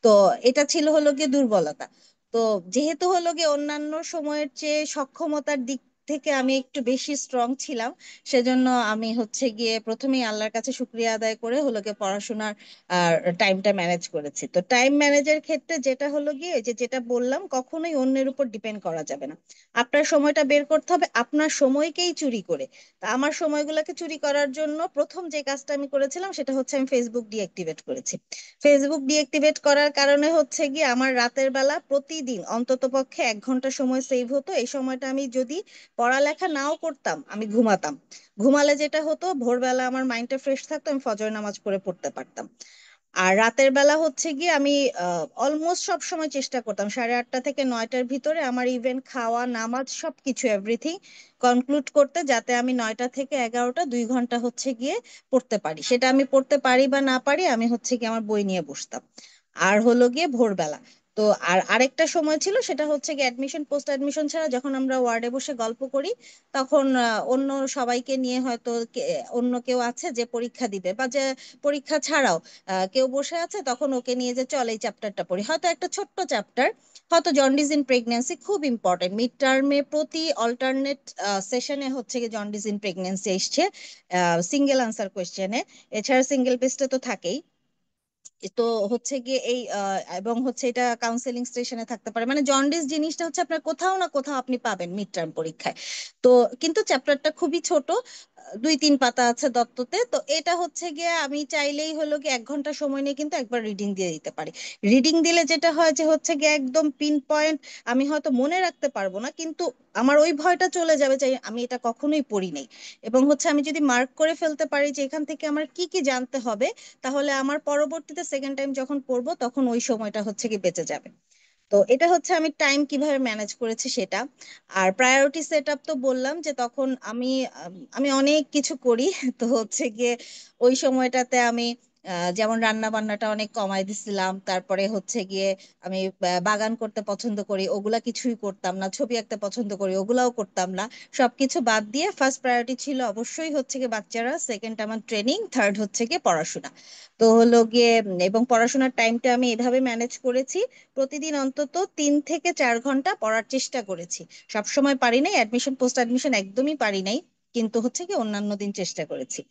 তো এটা ছিল হলো গিয়ে দুর্বলতা। তো যেহেতু হলো গিয়ে অন্যান্য সময়ের চেয়ে সক্ষমতার দিক থেকে আমি একটু বেশি স্ট্রং ছিলাম, সেজন্য আমি হচ্ছে গিয়ে প্রথমেই আল্লাহর কাছে শুক্রিয়া আদায় করে হলো গিয়ে পড়াশোনার আর টাইমটা ম্যানেজ করেছি। তো টাইম ম্যানেজের ক্ষেত্রে যেটা হলো গিয়ে যে যেটা বললাম, কখনোই অন্যের উপর ডিপেন্ড করা যাবে না, আপনার সময়টা বের করতে হবে আপনার সময়কেই চুরি করে। তা আমার সময়গুলোকে চুরি করার জন্য প্রথম যে কাজটা আমি করেছিলাম সেটা হচ্ছে আমি ফেসবুক ডিঅ্যাক্টিভেট করেছি। ফেসবুক ডিঅ্যাক্টিভেট করার কারণে হচ্ছে গিয়ে আমার রাতের বেলা প্রতিদিন অন্তত পক্ষে 1 ঘন্টা সময় সেভ হতো। এই সময়টা আমি যদি পড়ালেখা নাও করতাম আমি ঘুমাতাম, ঘুমালে যেটা হতো ভোরবেলা আমার মাইন্ডটা ফ্রেশ থাকতো, আমি ফজর নামাজ পড়ে পড়তে পারতাম। আর রাতের বেলা হচ্ছে গিয়ে আমি অলমোস্ট সব সময় চেষ্টা করতাম 8:30 থেকে 9টার ভিতরে আমার ইভেন খাওয়া নামাজ সবকিছু এভরিথিং কনক্লুড করতে, যাতে আমি 9টা থেকে 11টা 2 ঘন্টা হচ্ছে গিয়ে পড়তে পারি। সেটা আমি পড়তে পারি বা না পারি, আমি হচ্ছে গিয়ে আমার বই নিয়ে বসতাম। আর হলো গিয়ে ভোরবেলা, তো আর আরেকটা সময় ছিল সেটা হচ্ছে গিয়ে অ্যাডমিশন পোস্ট অ্যাডমিশন ছাড়া যখন আমরা ওয়ার্ডে বসে গল্প করি, তখন অন্য সবাইকে নিয়ে হয়তো অন্য কেউ আছে যে পরীক্ষা দিবে, বা যে পরীক্ষা ছাড়াও কেউ বসে আছে, তখন ওকে নিয়ে যে চল এই চ্যাপ্টারটা পড়ি, হয়তো একটা ছোট্ট চ্যাপ্টার, হয়তো জন্ডিস ইন প্রেগন্যান্সি, খুব ইম্পর্টেন্ট, মিড টার্মে প্রতি অল্টারনেট সেশনে হচ্ছে কি জন্ডিস ইন প্রেগন্যান্সি এসছে সিঙ্গেল আনসার কোয়েশ্চেনে, এছাড়া সিঙ্গেল পেজটা তো থাকেই। তো হচ্ছে গিয়ে এবং হচ্ছে এটা কাউন্সেলিং স্টেশনে থাকতে পারে, মানে জন্ডিস জিনিসটা হচ্ছে আপনার কোথাও না কোথাও আপনি পাবেন মিড টার্ম পরীক্ষায়। তো কিন্তু চ্যাপ্টারটা খুবই ছোট, 2-3 পাতা আছে দত্ততে। তো এটা হচ্ছে গিয়ে আমি চাইলেই হলো কি 1 ঘন্টা সময় নিয়ে কিন্তু একবার রিডিং দিয়ে দিতে পারি। রিডিং দিলে যেটা হয় যে হচ্ছে গিয়ে একদম পিন পয়েন্ট, আমি হয়তো মনে রাখতে পারবো না কিন্তু আমার ওই ভয়টা চলে যাবে যে আমি এটা কখনোই পড়ি নাই। এবং হচ্ছে আমি যদি মার্ক করে ফেলতে পারি যে এখান থেকে আমার কি কি জানতে হবে, তাহলে আমার পরবর্তীতে সেকেন্ড টাইম যখন পড়বো তখন ওই সময়টা হচ্ছে কি বেঁচে যাবে। তো এটা হচ্ছে আমি টাইম কিভাবে ম্যানেজ করেছি সেটা। আর প্রায়োরিটি সেট আপ তো বললাম যে তখন আমি অনেক কিছু করি তো হচ্ছে গিয়ে ওই সময়টাতে আমি যেমন রান্না বান্নাটা অনেক কমাই দিছিলাম, তারপরে হচ্ছে গিয়ে আমি বাগান করতে পছন্দ করি, ওগুলা কিছুই করতাম না, ছবি আঁকতে পছন্দ করি, ওগুলাও করতাম না। সবকিছু বাদ দিয়ে ফার্স্ট প্রায়োরিটি ছিল অবশ্যই হচ্ছে গিয়ে বাচ্চারা, সেকেন্ড আমার ট্রেনিং, থার্ড হচ্ছে গিয়ে পড়াশোনা। তো হলো গিয়ে এবং পড়াশোনার টাইমটা আমি এভাবে ম্যানেজ করেছি, প্রতিদিন অন্তত 3 থেকে 4 ঘন্টা পড়ার চেষ্টা করেছি। সব সময় পারি নাই, অ্যাডমিশন পোস্ট অ্যাডমিশন একদমই পারি নাই, কিন্তু হচ্ছে কি অন্যান্য দিন চেষ্টা করেছি।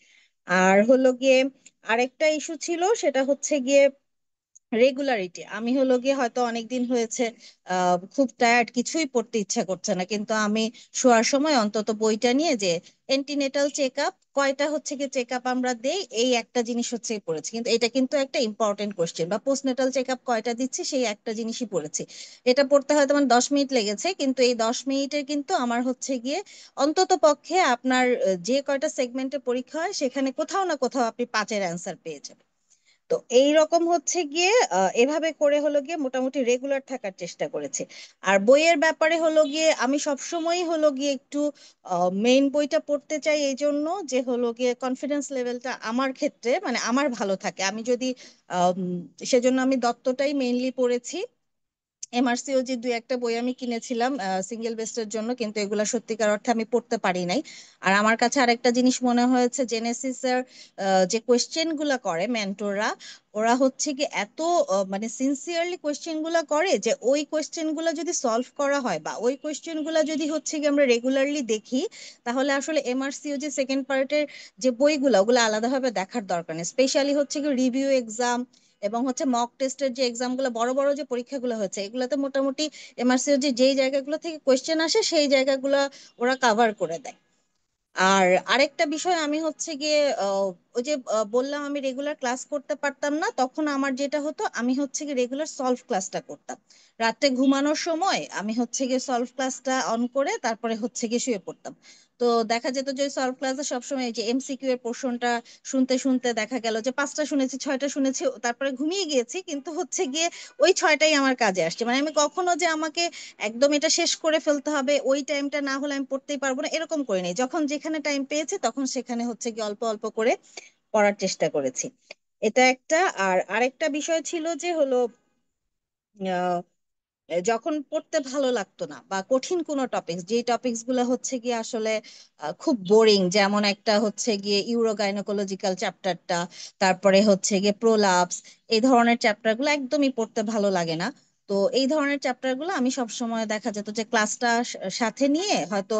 আর হলো গিয়ে আরেকটা ইস্যু ছিল সেটা হচ্ছে গিয়ে রেগুলারিটি। আমি হলো গিয়ে হয়তো অনেকদিন হয়েছে খুব টায়ার্ড, কিছুই পড়তে ইচ্ছা করছে না, কিন্তু আমি শোয়ার সময় অন্তত বইটা নিয়ে যে এন্টিনেটাল চেক আপ কয়টা হচ্ছে কি চেক আপ আমরা দেই, এই একটা জিনিস হচ্ছে পড়েছি, কিন্তু এটা কিন্তু একটা ইম্পর্টেন্ট কোশ্চেন, বা পোস্টনেটাল চেক আপ কয়টা দিচ্ছি সেই একটা জিনিসই পড়েছি। এটা পড়তে হয়তো আমার 10 মিনিট লেগেছে, কিন্তু এই 10 মিনিটের কিন্তু আমার হচ্ছে গিয়ে অন্তত পক্ষে আপনার যে কয়টা সেগমেন্টে পরীক্ষা হয় সেখানে কোথাও না কোথাও আপনি 5-এর অ্যান্সার পেয়ে যাবেন। তো এই রকম হচ্ছে গিয়ে এভাবে করে হলো গিয়ে মোটামুটি রেগুলার থাকার চেষ্টা করেছি। আর বইয়ের ব্যাপারে হলো গিয়ে আমি সবসময় হলো গিয়ে একটু মেইন বইটা পড়তে চাই, এই জন্য যে হলো গিয়ে কনফিডেন্স লেভেলটা আমার ক্ষেত্রে মানে আমার ভালো থাকে। আমি যদি আম, সেজন্য আমি দত্তটাই মেইনলি পড়েছি। এমআরসিওজি দুই একটা বই আমি কিনেছিলাম সিঙ্গেল বেস্টের জন্য, কিন্তু এগুলা সত্যিকার অর্থে আমি পড়তে পারি নাই। আর আমার কাছে আরেকটা জিনিস মনে হয়েছে, জেনেসিসের যে কোয়েশ্চেন গুলা করে মেন্টররা, ওরা হচ্ছে কি এত মানে সিনসিয়ারলি কোয়েশ্চেন গুলা করে যে ওই কোয়েশ্চেন গুলা যদি সলভ করা হয় বা ওই কোয়েশ্চেন গুলা যদি হচ্ছে কি আমরা রেগুলারলি দেখি, তাহলে আসলে এমআরসিওজি সেকেন্ড পার্টের যে বইগুলো ওগুলো আলাদাভাবে দেখার দরকার নেই। স্পেশালি হচ্ছে কি রিভিউ এক্সাম এবং হচ্ছে মক টেস্টের যে এক্সাম গুলো, বড় বড় যে পরীক্ষাগুলো হচ্ছে, এগুলোতে মোটামুটি এমআরসিও যে যেই জায়গাগুলো থেকে কোয়েশ্চেন আসে সেই জায়গাগুলো ওরা কাভার করে দেয়। আর আরেকটা বিষয় আমি হচ্ছে গিয়ে ওই যে বললাম আমি রেগুলার ক্লাস করতে পারতাম না, তখন আমার যেটা হতো আমি হচ্ছে গিয়ে রেগুলার সলভ ক্লাসটা করতাম। রাতে ঘুমানোর সময় আমি হচ্ছে গিয়ে সলভ ক্লাসটা অন করে তারপরে হচ্ছে গিয়ে শুয়ে পড়তাম। তো দেখা যেত যে সলভ ক্লাসে সবসময় এই যে এমসিকিউ এর পোর্শনটা শুনতে শুনতে দেখা গেল যে পাঁচটা শুনেছি, ছয়টা শুনেছি, তারপরে ঘুমিয়ে গিয়েছি, কিন্তু হচ্ছে গিয়ে ওই ছয়টাই আমার কাজে আসছে। মানে আমি কখনো যে আমাকে একদম এটা শেষ করে ফেলতে হবে, ওই টাইমটা না হলে আমি পড়তেই পারবো না, এরকম করে নেই। যখন যেখানে টাইম পেয়েছি তখন সেখানে হচ্ছে কি অল্প অল্প করে পড়ার চেষ্টা করেছি। এটা একটা। আর আরেকটা বিষয় ছিল যে হলো আহ, যখন পড়তে ভালো লাগতো না বা কঠিন কোনো টপিকস, যে টপিকস গুলো হচ্ছে গিয়ে আসলে খুব বোরিং, যেমন একটা হচ্ছে গিয়ে ইউরোগাইনোকোলজিক্যাল চ্যাপ্টারটা, তারপরে হচ্ছে গিয়ে প্রোলাপস, এই ধরনের চ্যাপ্টার গুলো একদমই পড়তে ভালো লাগে না। তো এই ধরনের চ্যাপ্টার গুলো আমি সব সময় দেখা যেত যে ক্লাসটা সাথে নিয়ে হয়তো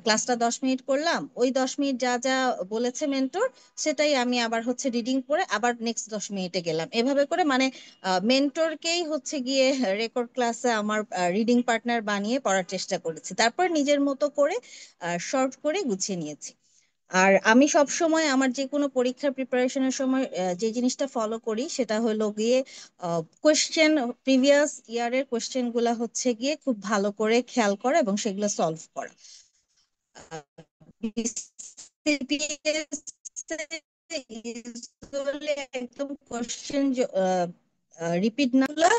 ক্লাসটা 10 মিনিট করলাম, ওই 10 মিনিট যা যা বলেছে মেন্টর সেটাই আমি আবার হচ্ছে রিডিং করে আবার নেক্সট 10 মিনিটে গেলাম, এভাবে করে মানে মেন্টরকেই হচ্ছে গিয়ে রেকর্ড ক্লাসে আমার রিডিং পার্টনার বানিয়ে পড়ার চেষ্টা করেছি, তারপর নিজের মতো করে শর্ট করে গুছিয়ে নিয়েছি। আর আমি সব সময় আমার যে কোনো পরীক্ষার প্রিপারেশনের সময় যে জিনিসটা ফলো করি সেটা হলো গিয়ে কোয়েশ্চেন, প্রিভিয়াস ইয়ারের কোয়েশ্চেন গুলা হচ্ছে গিয়ে খুব ভালো করে খেয়াল করা এবং সেগুলো সলভ করা। একদম কোশ্চেন রিপিট না হলে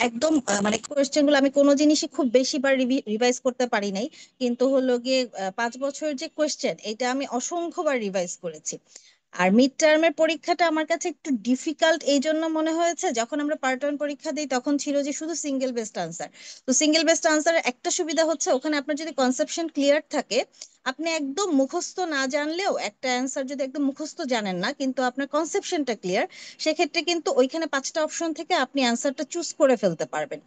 একদম মানে কোয়েশ্চেন গুলো আমি কোনো জিনিসই খুব বেশি বার রিভাইজ করতে পারি নাই, কিন্তু হলো গিয়ে 5 বছরের যে কোয়েশ্চেন এটা আমি অসংখ্যবার রিভাইজ করেছি। আর মিড টার্মের পরীক্ষাটা আমার কাছে একটু ডিফিকাল্ট এই জন্য মনে হয়েছে, যখন আমরা পার্ট ওয়ান পরীক্ষা দিই তখন ছিল যে শুধু সিঙ্গেল বেস্ট আনসার। তো সিঙ্গেল বেস্ট আনসারের একটা সুবিধা হচ্ছে ওখানে আপনার যদি কনসেপশন ক্লিয়ার থাকে, আপনি একদম মুখস্থ না জানলেও একটা অ্যান্সার যদি একদম মুখস্থ জানেন না কিন্তু আপনার কনসেপশনটা ক্লিয়ার, সেক্ষেত্রে কিন্তু ওইখানে 5টা অপশন থেকে আপনি অ্যান্সারটা চুজ করে ফেলতে পারবেন।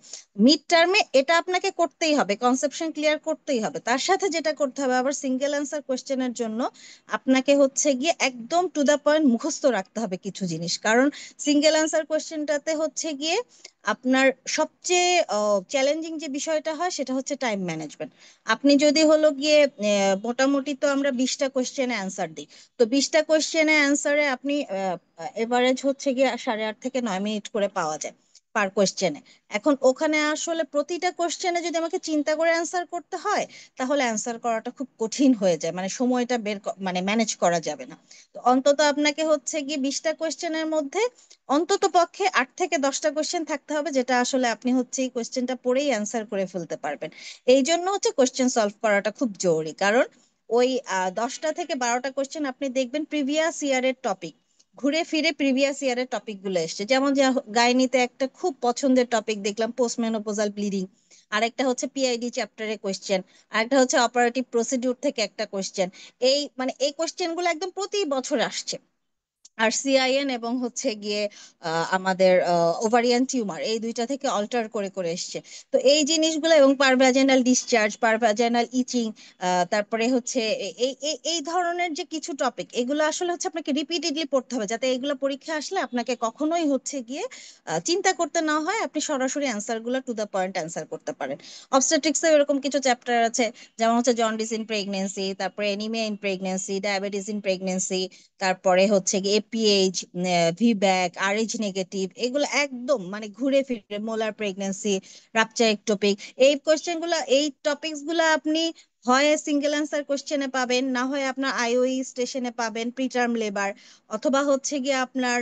মিড টার্মে এটা আপনাকে করতেই হবে, কনসেপশন ক্লিয়ার করতেই হবে, তার সাথে যেটা করতে হবে আবার সিঙ্গেল অ্যান্সার কোয়েশ্চেনের জন্য আপনাকে হচ্ছে গিয়ে একদম টু দা পয়েন্ট মুখস্থ রাখতে হবে কিছু জিনিস। কারণ সিঙ্গেল অ্যান্সার কোয়েশ্চেনটাতে হচ্ছে গিয়ে আপনার সবচেয়ে চ্যালেঞ্জিং যে বিষয়টা হয় সেটা হচ্ছে টাইম ম্যানেজমেন্ট। আপনি যদি হলো গিয়ে মোটামুটি তো আমরা 20টা কোয়েশ্চেনে অ্যান্সার দিই, তো 20টা কোয়েশ্চেনে অ্যান্সারে আপনি এভারেজ হচ্ছে গিয়ে 8.5 থেকে 9 মিনিট করে পাওয়া যায় পার কোয়েশ্চেনে। এখন ওখানে আসলে প্রতিটা কোয়েশ্চেনে যদি আমাকে চিন্তা করে অ্যান্সার করতে হয়, তাহলে অ্যান্সার করাটা খুব কঠিন হয়ে যায়, মানে সময়টা মানে ম্যানেজ করা যাবে না। তো অন্তত আপনাকে হচ্ছে গিয়ে 20টা কোয়েশ্চেনের মধ্যে অন্তত পক্ষে 8 থেকে 10টা কোয়েশ্চেন থাকতে হবে, যেটা আসলে আপনি হচ্ছে এই কোয়েশ্চেনটা পড়েই অ্যান্সার করে ফেলতে পারবেন। এই জন্য হচ্ছে কোয়েশ্চেন সলভ করাটা খুব জরুরি, কারণ ওই 10টা থেকে 12টা কোয়েশ্চেন আপনি দেখবেন প্রিভিয়াস ইয়ারের টপিক, ঘুরে ফিরে প্রিভিয়াস ইয়ারের টপিক গুলো এসছে। যেমন যে গাইনিতে একটা খুব পছন্দের টপিক দেখলাম পোস্টমেনোপজাল ব্লিডিং, আরেকটা হচ্ছে পিআইডি চ্যাপ্টারে কোয়েশ্চেন, আরেকটা হচ্ছে অপারেটিভ প্রসিডিউর থেকে একটা কোয়েশ্চেন। এই মানে এই কোয়েশ্চেন গুলো একদম প্রতি বছর আসছে। আর সিআইএন এবং হচ্ছে গিয়ে আমাদের ওভারিয়ান টিউমার, এই দুইটা থেকে অল্টার করে করে এসছে। তো এই জিনিসগুলো এবং পারভাজেনাল ডিসচার্জ, পারভাজেনাল ইচিং, তারপরে হচ্ছে এই এই এই ধরনের যে কিছু টপিক, এগুলো আসলে হচ্ছে আপনাকে রিপিটেডলি পড়তে হবে, যাতে এগুলো পরীক্ষা আসলে আপনাকে কখনোই হচ্ছে গিয়ে চিন্তা করতে না হয়, আপনি সরাসরি অ্যান্সার গুলো টু দ্য পয়েন্ট অ্যান্সার করতে পারেন। অবস্টেট্রিক্সে এরকম কিছু চ্যাপ্টার আছে, যেমন হচ্ছে জন্ডিস ইন প্রেগনেন্সি, তারপরে anaemia in pregnancy, diabetes in pregnancy, তারপরে হচ্ছে গিয়ে এপিএইচ, ভিব্যাক, আরএইচ নেগেটিভ, এগুলো একদম মানে ঘুরে ফিরে মোলার প্রেগন্যান্সি, রাপচার একটোপিক, এই কোয়েশ্চেনগুলো, এই টপিকস গুলো আপনি হয় সিঙ্গেল অ্যান্সার কোশ্চেনে পাবেন, না হয় আপনার আইওই স্টেশনে পাবেন প্রিটার্ম লেবার, অথবা হচ্ছে গিয়ে আপনার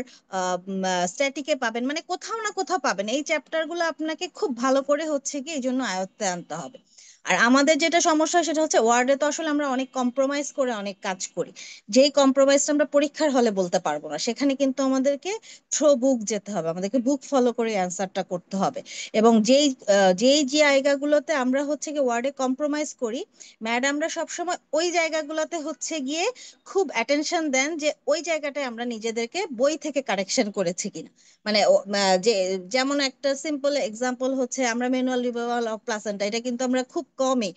স্ট্যাটিকে পাবেন, মানে কোথাও না কোথাও পাবেন। এই চ্যাপ্টার গুলো আপনাকে খুব ভালো করে হচ্ছে কি এই জন্য আয়ত্তে আনতে হবে। আর আমাদের যেটা সমস্যা সেটা হচ্ছে ওয়ার্ডে তো আসলে আমরা অনেক কম্প্রোমাইজ করে অনেক কাজ করি, যেই কম্প্রোমাইজটা আমরা পরীক্ষার হলে বলতে পারবো না, সেখানে কিন্তু আমাদেরকে থ্রো বুক যেতে হবে, আমাদেরকে বুক ফলো করে অ্যান্সারটা করতে হবে। এবং যেই জায়গাগুলোতে আমরা হচ্ছে গিয়ে ওয়ার্ডে কম্প্রোমাইজ করি, ম্যাডামরা সবসময় ওই জায়গাগুলোতে হচ্ছে গিয়ে খুব অ্যাটেনশন দেন যে ওই জায়গাটায় আমরা নিজেদেরকে বই থেকে কারেকশন করেছি কিনা। মানে যে যেমন একটা সিম্পল এক্সাম্পল হচ্ছে আমরা ম্যানুয়াল রিমুভাল অফ প্লাসেন্টা, এটা কিন্তু আমরা খুব কমই,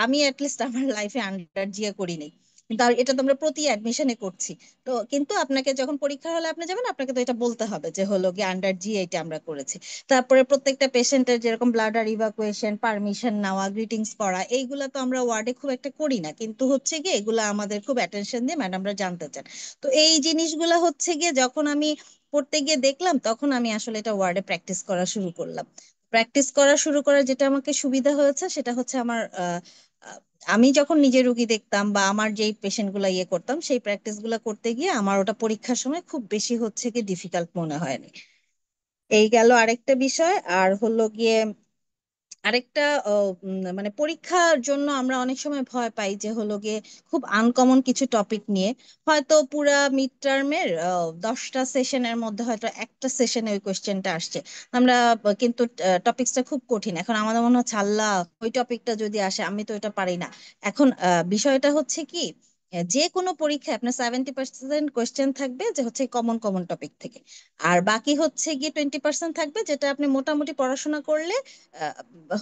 আমি অ্যাটলিস্ট আমার লাইফে আন্ডার জিএ করিনি, কিন্তু এটা তো আমরা প্রতি অ্যাডমিশনে করছি। তো কিন্তু আপনাকে যখন পরীক্ষা হলে আপনি যাবেন, আপনাকে তো এটা বলতে হবে যে হলো গিয়ে আন্ডার জি এটা আমরা করেছি। তারপরে প্রত্যেকটা পেশেন্টের যেরকম ব্লাডার ইভাকুয়েশন, পারমিশন নেওয়া, গ্রিটিংস করা, এইগুলা তো আমরা ওয়ার্ডে খুব একটা করি না, কিন্তু হচ্ছে গিয়ে এগুলা আমাদের খুব অ্যাটেনশন দিয়ে ম্যাডামরা জানতে চান। তো এই জিনিসগুলা হচ্ছে গিয়ে যখন আমি পড়তে গিয়ে দেখলাম, তখন আমি আসলে এটা ওয়ার্ডে প্র্যাকটিস করা শুরু করলাম। প্র্যাকটিস করা শুরু করার যেটা আমাকে সুবিধা হয়েছে সেটা হচ্ছে আমার আহ, আমি যখন নিজে রুগী দেখতাম বা আমার যেই পেশেন্ট গুলা ইয়ে করতাম, সেই প্র্যাকটিস গুলা করতে গিয়ে আমার ওটা পরীক্ষার সময় খুব বেশি হচ্ছে কি ডিফিকাল্ট মনে হয়নি। এই গেল আরেকটা বিষয়। আর হলো গিয়ে আরেকটা মানে পরীক্ষার জন্য আমরা অনেক সময় ভয় পাই যে হলো গিয়ে খুব আনকমন কিছু টপিক নিয়ে, হয়তো পুরা মিড টার্মের 10টা সেশনের মধ্যে হয়তো একটা সেশনে ওই কোয়েশ্চেনটা আসছে, আমরা কিন্তু টপিকসটা খুব কঠিন, এখন আমাদের মনে হচ্ছে আল্লাহ ওই টপিকটা যদি আসে, আমি তো এটা পারি না। এখন বিষয়টা হচ্ছে কি, যে কোনো পরীক্ষায় আপনার 70% কোয়েশ্চেন থাকবে যে হচ্ছে কমন কমন টপিক থেকে, আর বাকি হচ্ছে গিয়ে 20% থাকবে যেটা আপনি মোটামুটি পড়াশোনা করলে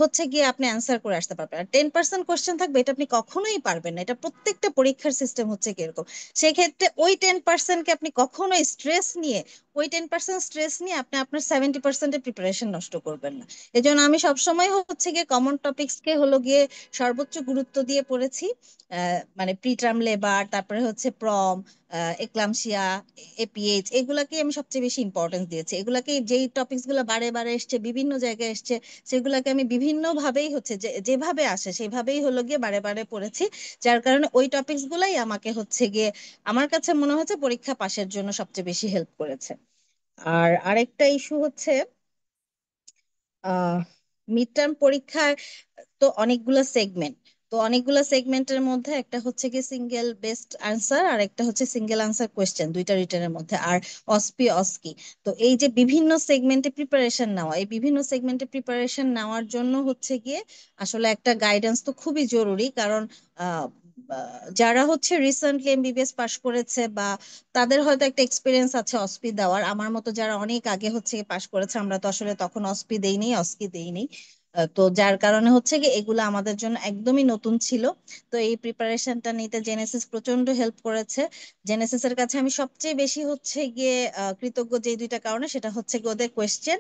হচ্ছে গিয়ে আপনি অ্যান্সার করে আসতে পারবেন। আর 10% কোশ্চেন থাকবে এটা আপনি কখনোই পারবেন না, এটা প্রত্যেকটা পরীক্ষার সিস্টেম হচ্ছে কিরকম। সেক্ষেত্রে ওই 10%কে আপনি কখনোই স্ট্রেস নিয়ে, ওই 10% স্ট্রেস নিয়ে আপনি আপনার 70%-এর প্রিপারেশন নষ্ট করবেন না। এই জন্য আমি সবসময় হচ্ছে গিয়ে কমন টপিকসকে হলো গিয়ে সর্বোচ্চ গুরুত্ব দিয়ে পড়েছি। মানে প্রি টার্ম লেবার, তারপরে হচ্ছে প্রম, এক্লামশিয়া, এপিএইচ, এগুলাকে আমি সবচেয়ে বেশি ইম্পর্টেন্স দিয়েছি। এগুলাকে যেই টপিকস গুলো বারে বারে এসছে, বিভিন্ন জায়গায় এসছে, সেগুলোকে আমি বিভিন্ন ভাবেই হচ্ছে যেভাবে আসে সেভাবেই হলো গিয়ে বারে বারে পড়েছি। যার কারণে ওই টপিকস গুলাই আমাকে হচ্ছে গিয়ে আমার কাছে মনে হচ্ছে পরীক্ষা পাশের জন্য সবচেয়ে বেশি হেল্প করেছে। আর আরেকটা ইস্যু হচ্ছে আহ মিড টার্ম পরীক্ষার তো অনেকগুলো সেগমেন্ট, তো অনেকগুলো সেগমেন্টের মধ্যে একটা হচ্ছে কি সিঙ্গেল বেস্ট আনসার, আর একটা হচ্ছে সিঙ্গেল আনসার কোয়েশ্চেন, দুইটা রিটেনের মধ্যে, আর অসপি অস্কি। তো এই যে বিভিন্ন সেগমেন্টে প্রিপারেশন নেওয়া, এই বিভিন্ন সেগমেন্টে প্রিপারেশন নেওয়ার জন্য হচ্ছে গিয়ে আসলে একটা গাইডেন্স তো খুবই জরুরি। কারণ আহ, যারা হচ্ছে রিসেন্টলি এমবিবিএস পাশ করেছে বা তাদের হয়তো একটা এক্সপিরিয়েন্স আছে অসপি দেওয়ার, আমার মতো যারা অনেক আগে হচ্ছে পাশ করেছে, আমরা তো আসলে তখন অসপি দেইনি, অস্কি দেইনি। তো যার কারণে হচ্ছে কি এগুলো আমাদের জন্য একদমই নতুন ছিল। তো এই প্রিপারেশনটা নিতে জেনেসিস প্রচন্ড হেল্প করেছে। জেনেসিস এর কাছে আমি সবচেয়ে বেশি হচ্ছে গিয়ে কৃতজ্ঞ যে দুইটা কারণে, সেটা হচ্ছে গিয়ে ওদের কোয়েশ্চেন,